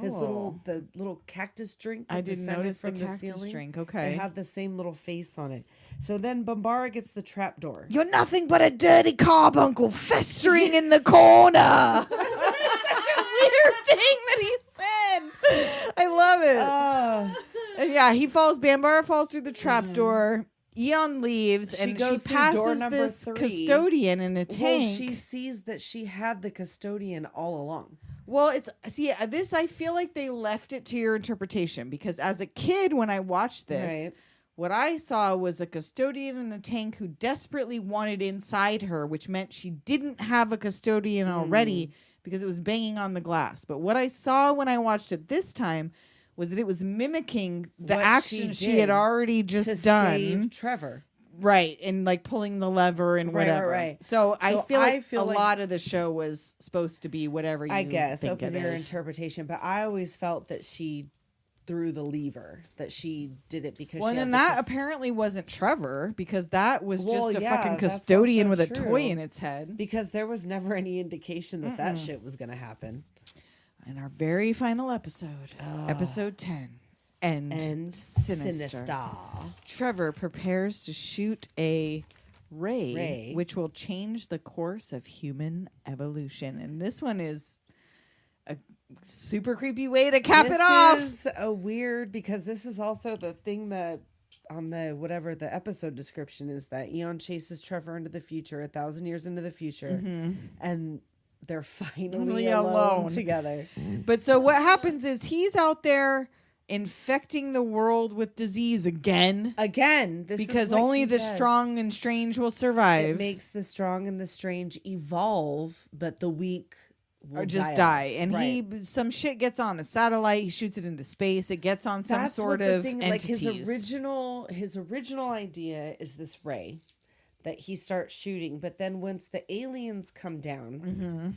His Oh. the little cactus drink. That I didn't descended notice the from cactus ceiling. drink. Okay. It had the same little face on it. So then Bambara gets the trapdoor. You're nothing but a dirty carbuncle festering in the corner. Such a weird thing that he said. I love it. Oh, And yeah, he falls. Bambara falls through the trapdoor. Eon leaves She and goes she through door passes number this 3. custodian in a Well, tank. she sees that she had the custodian all along. Well, this I feel like they left it to your interpretation because as a kid when I watched this, Right. what I saw was a custodian in the tank who desperately wanted inside her, which meant she didn't have a custodian already because it was banging on the glass. But what I saw when I watched it this time was that it was mimicking the What action she she had did already to just done. save Trevor. Right, and like pulling the lever and Right, whatever. right. So I feel like a like- lot of the show was supposed to be whatever you I guess think open it to your is. interpretation, but I always felt that she threw the lever, that she did it because Well, she and then had that the apparently wasn't Trevor because that was Well, just a yeah, fucking that's custodian with also a true. toy in its head. because there was never any indication that that shit was going to happen. And our very final episode, episode 10, End Sinister. Trevor prepares to shoot a ray, which will change the course of human evolution. And this one is a super creepy way to cap it off. This is a weird, because this is also the thing that on the whatever the episode description is, that Aeon chases Trevor into the future, 1,000 years into the future, and they're finally alone together. But so what happens is he's out there infecting the world with disease again. This Because is what only he the does. strong and strange will survive. It makes the strong and the strange evolve, but the weak will or just die. die. And Right. some shit gets on a satellite, he shoots it into space, it gets on some That's sort what the of thing, entities. like his original idea is this ray that he starts shooting, but then once the aliens come down,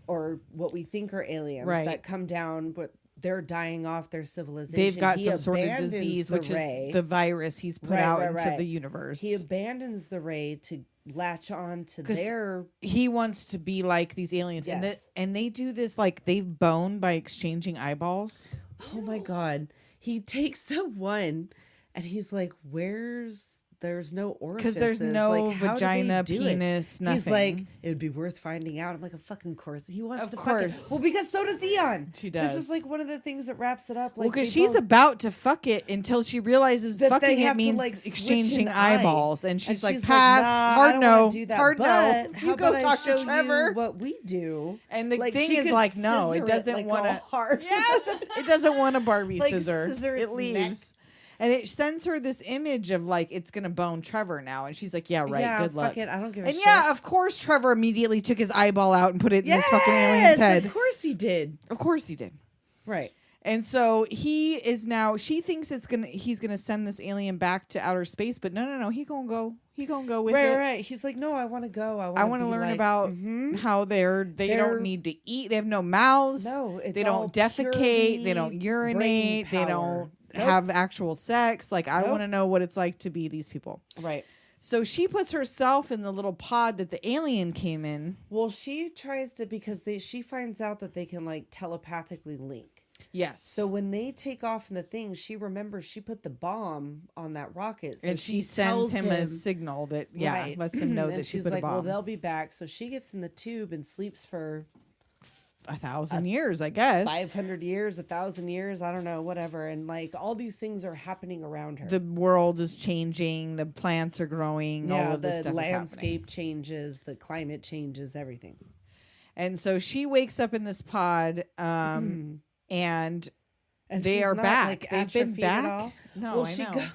or what we think are aliens Right. that come down, but they're dying off their civilization. They've got he some sort of abandons disease, the which ray. is the virus he's put Right, out right, into right. the universe. He abandons the ray to latch on to 'Cause their. He wants to be like these aliens. Yes. And they do this, like, they've boned by exchanging eyeballs. Oh my god! He takes the one, and he's like, "Where's?" There's no orifices. Because there's no like, how do they vagina, do penis, it? nothing. He's like, it would be worth finding out. I'm like, of fucking course. He wants Of to course. fucking. Well, because so does Eon. She does. This is like one of the things that wraps it up. Like, well, because they she's both- about to fuck it until she realizes that fucking they it have means to like switch exchanging an eye. eyeballs. And she's like, like, pass, nah, hard I don't no, wanna do that. hard but no. How You go about talk I show to Trevor. you what we do? And the Like, thing she is could like, no, scissor it doesn't like want to. all hard. Yeah, it doesn't want a Barbie Like, scissor. scissor It its leaves. And it sends her this image of like, it's going to bone Trevor now. And she's like, yeah, right. Yeah, good luck. fuck it, I don't give a and shit. yeah, of course, Trevor immediately took his eyeball out and put it in this fucking alien's head. Of course he did. Of course he did. Right. And so he is now. She thinks he's gonna send this alien back to outer space, but no. He gonna go with it. Right. He's like, no, I want to go. I want to learn about how they They're- don't need to eat. They have no mouths. No, it's they all don't defecate. purely They don't brain urinate. They power. don't Nope. have actual sex. Like I Nope. want to know what it's like to be these people. Right. So she puts herself in the little pod that the alien came in. Well, she tries to because she finds out that they can like telepathically link. Yes. So when they take off in the thing, she remembers she put the bomb on that rocket. So and she tells sends him a signal that lets him know and that she she's put like, a bomb. well, they'll be back. So she gets in the tube and sleeps for 1,000 years, I guess. 500 years, 1,000 years, I don't know, whatever. And like all these things are happening around her. The world is changing. The plants are growing. All of this the stuff landscape changes, the climate changes, everything. is happening. And so she wakes up in this pod, and And they she's are not, back. like, They've been atrophied at back. all. No, Well, I know.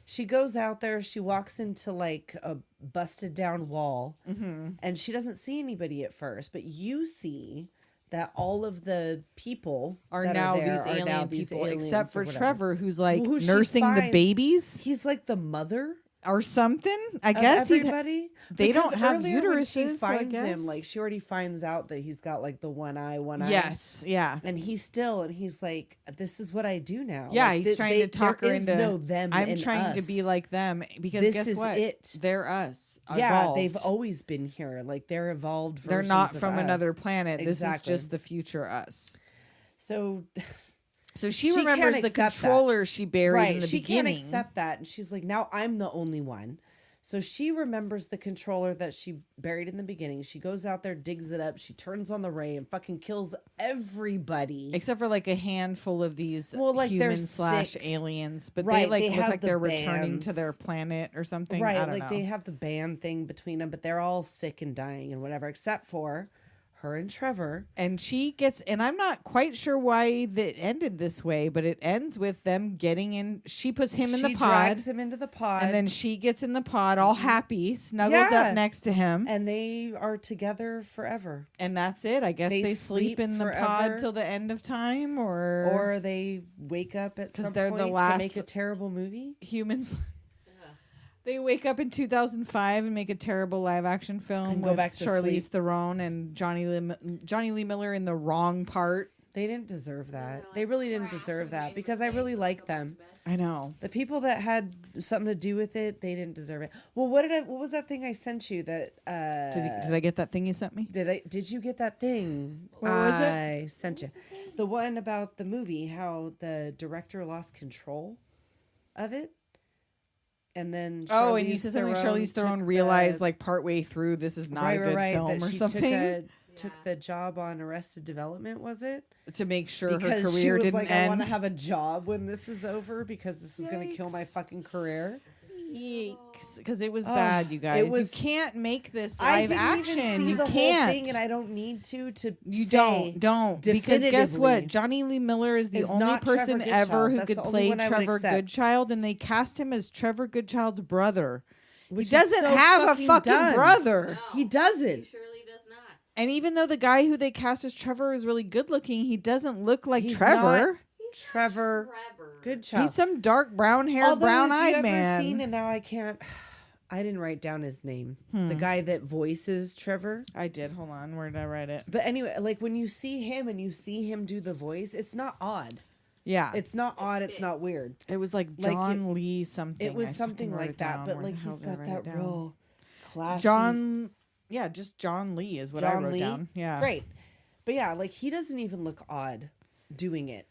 she goes out there. She walks into like a busted down wall, and she doesn't see anybody at first. But you see that all of the people Are that now there these are alien now these people, aliens except or for whatever. Trevor, who's like Who she nursing the finds- babies He's like the mother or something. I of guess everybody. they don't Because have earlier when uteruses. She so I finds him guess. like she already finds out that he's got like the one eye. Yes, yeah. And he's like, this is what I do now. Yeah, Like, he's trying to talk her there is into. no them. I'm and trying to us. be like them because This guess is what? it. They're us. Yeah, evolved. they've always been here. Like they're evolved versions. They're not of from us. another planet. Exactly. This is just the future us. So So she She remembers can't the accept that. controller she buried in right, the she beginning. can't accept that, and she's like, now I'm the only one. So she remembers the controller that she buried in the beginning. She goes out there, digs it up. She turns on the ray and fucking kills everybody. Except for like a handful of these like humans / aliens. But they like look like they're returning to their planet or something. Right, I don't like know. they have the band thing between them, but they're all sick and dying and whatever, except for her and Trevor. And she gets, and I'm not quite sure why it ended this way, but it ends with them getting in. She puts him in the pod. She drags him into the pod. And then she gets in the pod all happy, snuggles up next to him. And they are together forever. And that's it. I guess they sleep in the pod till the end of time, or they wake up at some point to make a terrible movie. Humans. They wake up in 2005 and make a terrible live action film and with back to Charlize Theron and Johnny Lee Miller in the wrong part. They didn't deserve that. They really didn't deserve that because I really like them. I know. The people that had something to do with it, they didn't deserve it. Well, what was that thing I sent you that Did I get that thing you sent me? Did you get that thing? What was it? I sent you. The one about the movie, how the director lost control of it. And then and you said something Charlize Theron realized like partway through this is not a good film or something. Took the job on Arrested Development, was it? To make sure because her career she was didn't like, end. I want to have a job when this is over because this is going to kill my fucking career. Yikes! Because it was bad, you guys. You can't make this live action. I didn't even see the whole thing, and I don't need to. You don't because guess what? Johnny Lee Miller is the only person ever who could play Trevor Goodchild, and they cast him as Trevor Goodchild's brother. He doesn't have a fucking brother. No, he doesn't. He surely does not. And even though the guy who they cast as Trevor is really good looking, he doesn't look like Trevor. Trevor Goodchild. He's some dark brown haired, brown eyed man. Seen, and now I can't. I didn't write down his name. The guy that voices Trevor. I did. Hold on. Where did I write it? But anyway, like when you see him and you see him do the voice, it's not odd. Yeah. It's not odd. It's not weird. It was like John Lee something. It was something like that. But like he's got that real classy. Just John Lee is what I wrote down. Yeah. Great. But yeah, like he doesn't even look odd doing it.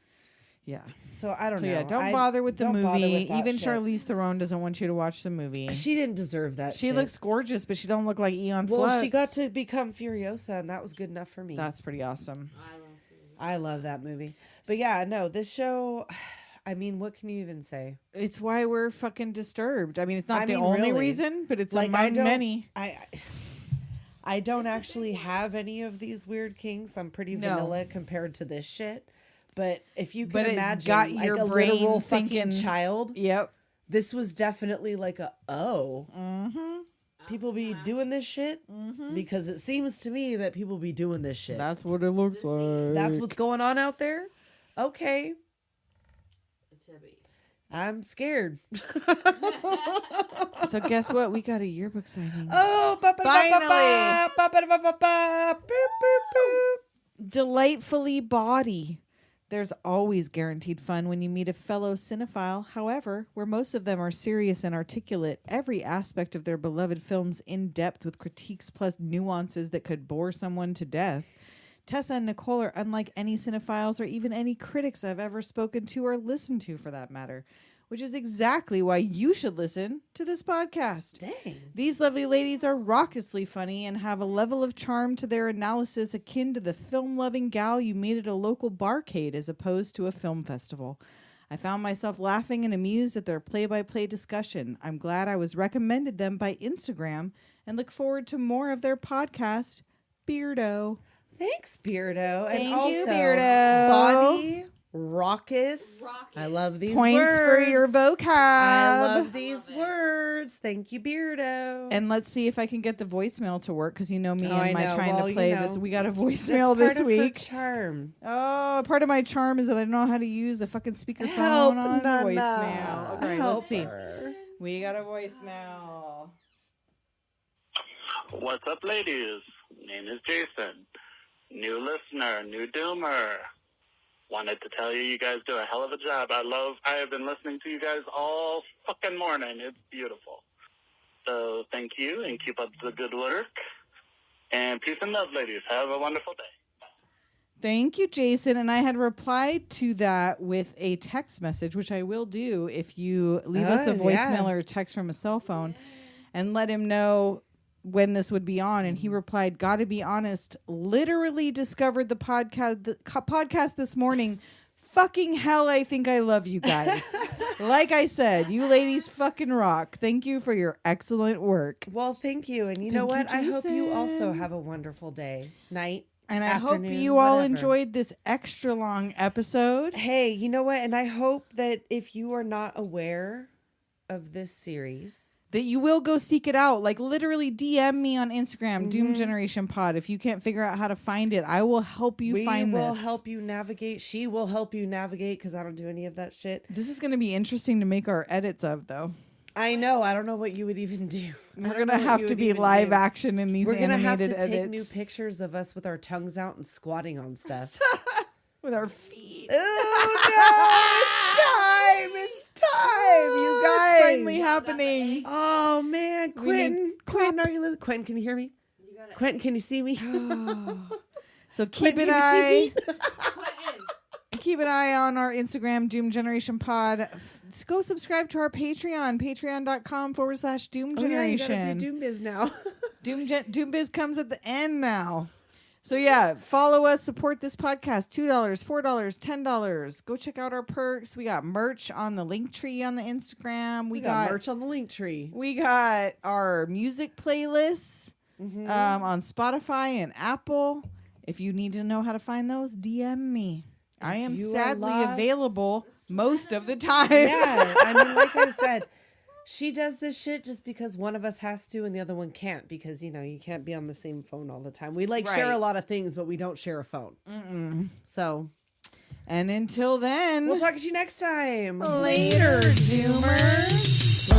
Yeah. So I don't know. Don't bother with the movie. Even Charlize Theron doesn't want you to watch the movie. She didn't deserve that. She looks gorgeous, but she don't look like Aeon Flux. Well, she got to become Furiosa, and that was good enough for me. That's pretty awesome. I love that movie. But yeah, no, this show, I mean, what can you even say? It's why we're fucking disturbed. I mean, it's not the only reason, but it's like among many. I don't actually have any of these weird kinks. I'm pretty vanilla compared to this shit. But if you can imagine, got your like a brain literal fucking child. Yep. This was definitely like people be doing this shit because it seems to me that people be doing this shit. That's what it looks like. That's what's going on out there. Okay. It's heavy. I'm scared. So guess what? We got a yearbook signing. Oh, finally! Delightfully bawdy. There's always guaranteed fun when you meet a fellow cinephile. However, where most of them are serious and articulate, every aspect of their beloved films in depth with critiques plus nuances that could bore someone to death. Tessa and Nicole are unlike any cinephiles or even any critics I've ever spoken to or listened to for that matter, which is exactly why you should listen to this podcast. Dang. These lovely ladies are raucously funny and have a level of charm to their analysis akin to the film-loving gal you meet at a local barcade as opposed to a film festival. I found myself laughing and amused at their play-by-play discussion. I'm glad I was recommended them by Instagram and look forward to more of their podcast, Beardo. Thanks, Beardo. Thank and also, you, Beardo. Body raucous. I love these Points words. for your vocab. I love these words. Thank you, Beardo. And let's see if I can get the voicemail to work because you know me and I my know. trying to play this. We got a voicemail That's this week. Part of her charm. Oh, part of my charm is that I don't know how to use the fucking speakerphone on the voicemail. Okay, let's see. We got a voicemail. What's up, ladies? Name is Jason. New listener, new doomer. Wanted to tell you, you guys do a hell of a job. I have been listening to you guys all fucking morning. It's beautiful. So thank you and keep up the good work. And peace and love, ladies. Have a wonderful day. Thank you, Jason. And I had replied to that with a text message, which I will do if you leave us a voicemail or a text from a cell phone. and let him know when this would be on, and he replied, "Gotta be honest, literally discovered the podcast this morning. Fucking hell, I think I love you guys." Like I said, you ladies fucking rock. Thank you for your excellent work. Well, thank you. And you know what? I hope you also have a wonderful day, night, and I afternoon, hope you all whatever. enjoyed this extra long episode. Hey, you know what? And I hope that if you are not aware of this series, that you will go seek it out. Like literally DM me on Instagram, Doom Generation Pod. If you can't figure out how to find it, I will help you find this. We will help you navigate. She will help you navigate because I don't do any of that shit. This is going to be interesting to make our edits of, though. I know. I don't know what you would even do. We're going to have to be live action in these animated edits. We're going to have to take new pictures of us with our tongues out and squatting on stuff. With our feet. Oh, no. It's time, you guys. It's finally happening. Oh, man. Quentin, are you listening? Quentin, can you hear me? Quentin, can you see me? So keep an eye. Keep an eye on our Instagram, Doom Generation Pod. Go subscribe to our Patreon, patreon.com/Doom Generation. Oh, yeah, you gotta do Doom Biz now. Doom Biz comes at the end now. So yeah, follow us, support this podcast. $2, $4, $10. Go check out our perks. We got merch on the link tree on the Instagram. We got merch on the link tree. We got our music playlists on Spotify and Apple. If you need to know how to find those, DM me. I am sadly available most of the time. Yeah, I mean, like I said, she does this shit just because one of us has to and the other one can't, because, you know, you can't be on the same phone all the time. We share a lot of things, but we don't share a phone. So. And until then. We'll talk to you next time. Later, Doomers.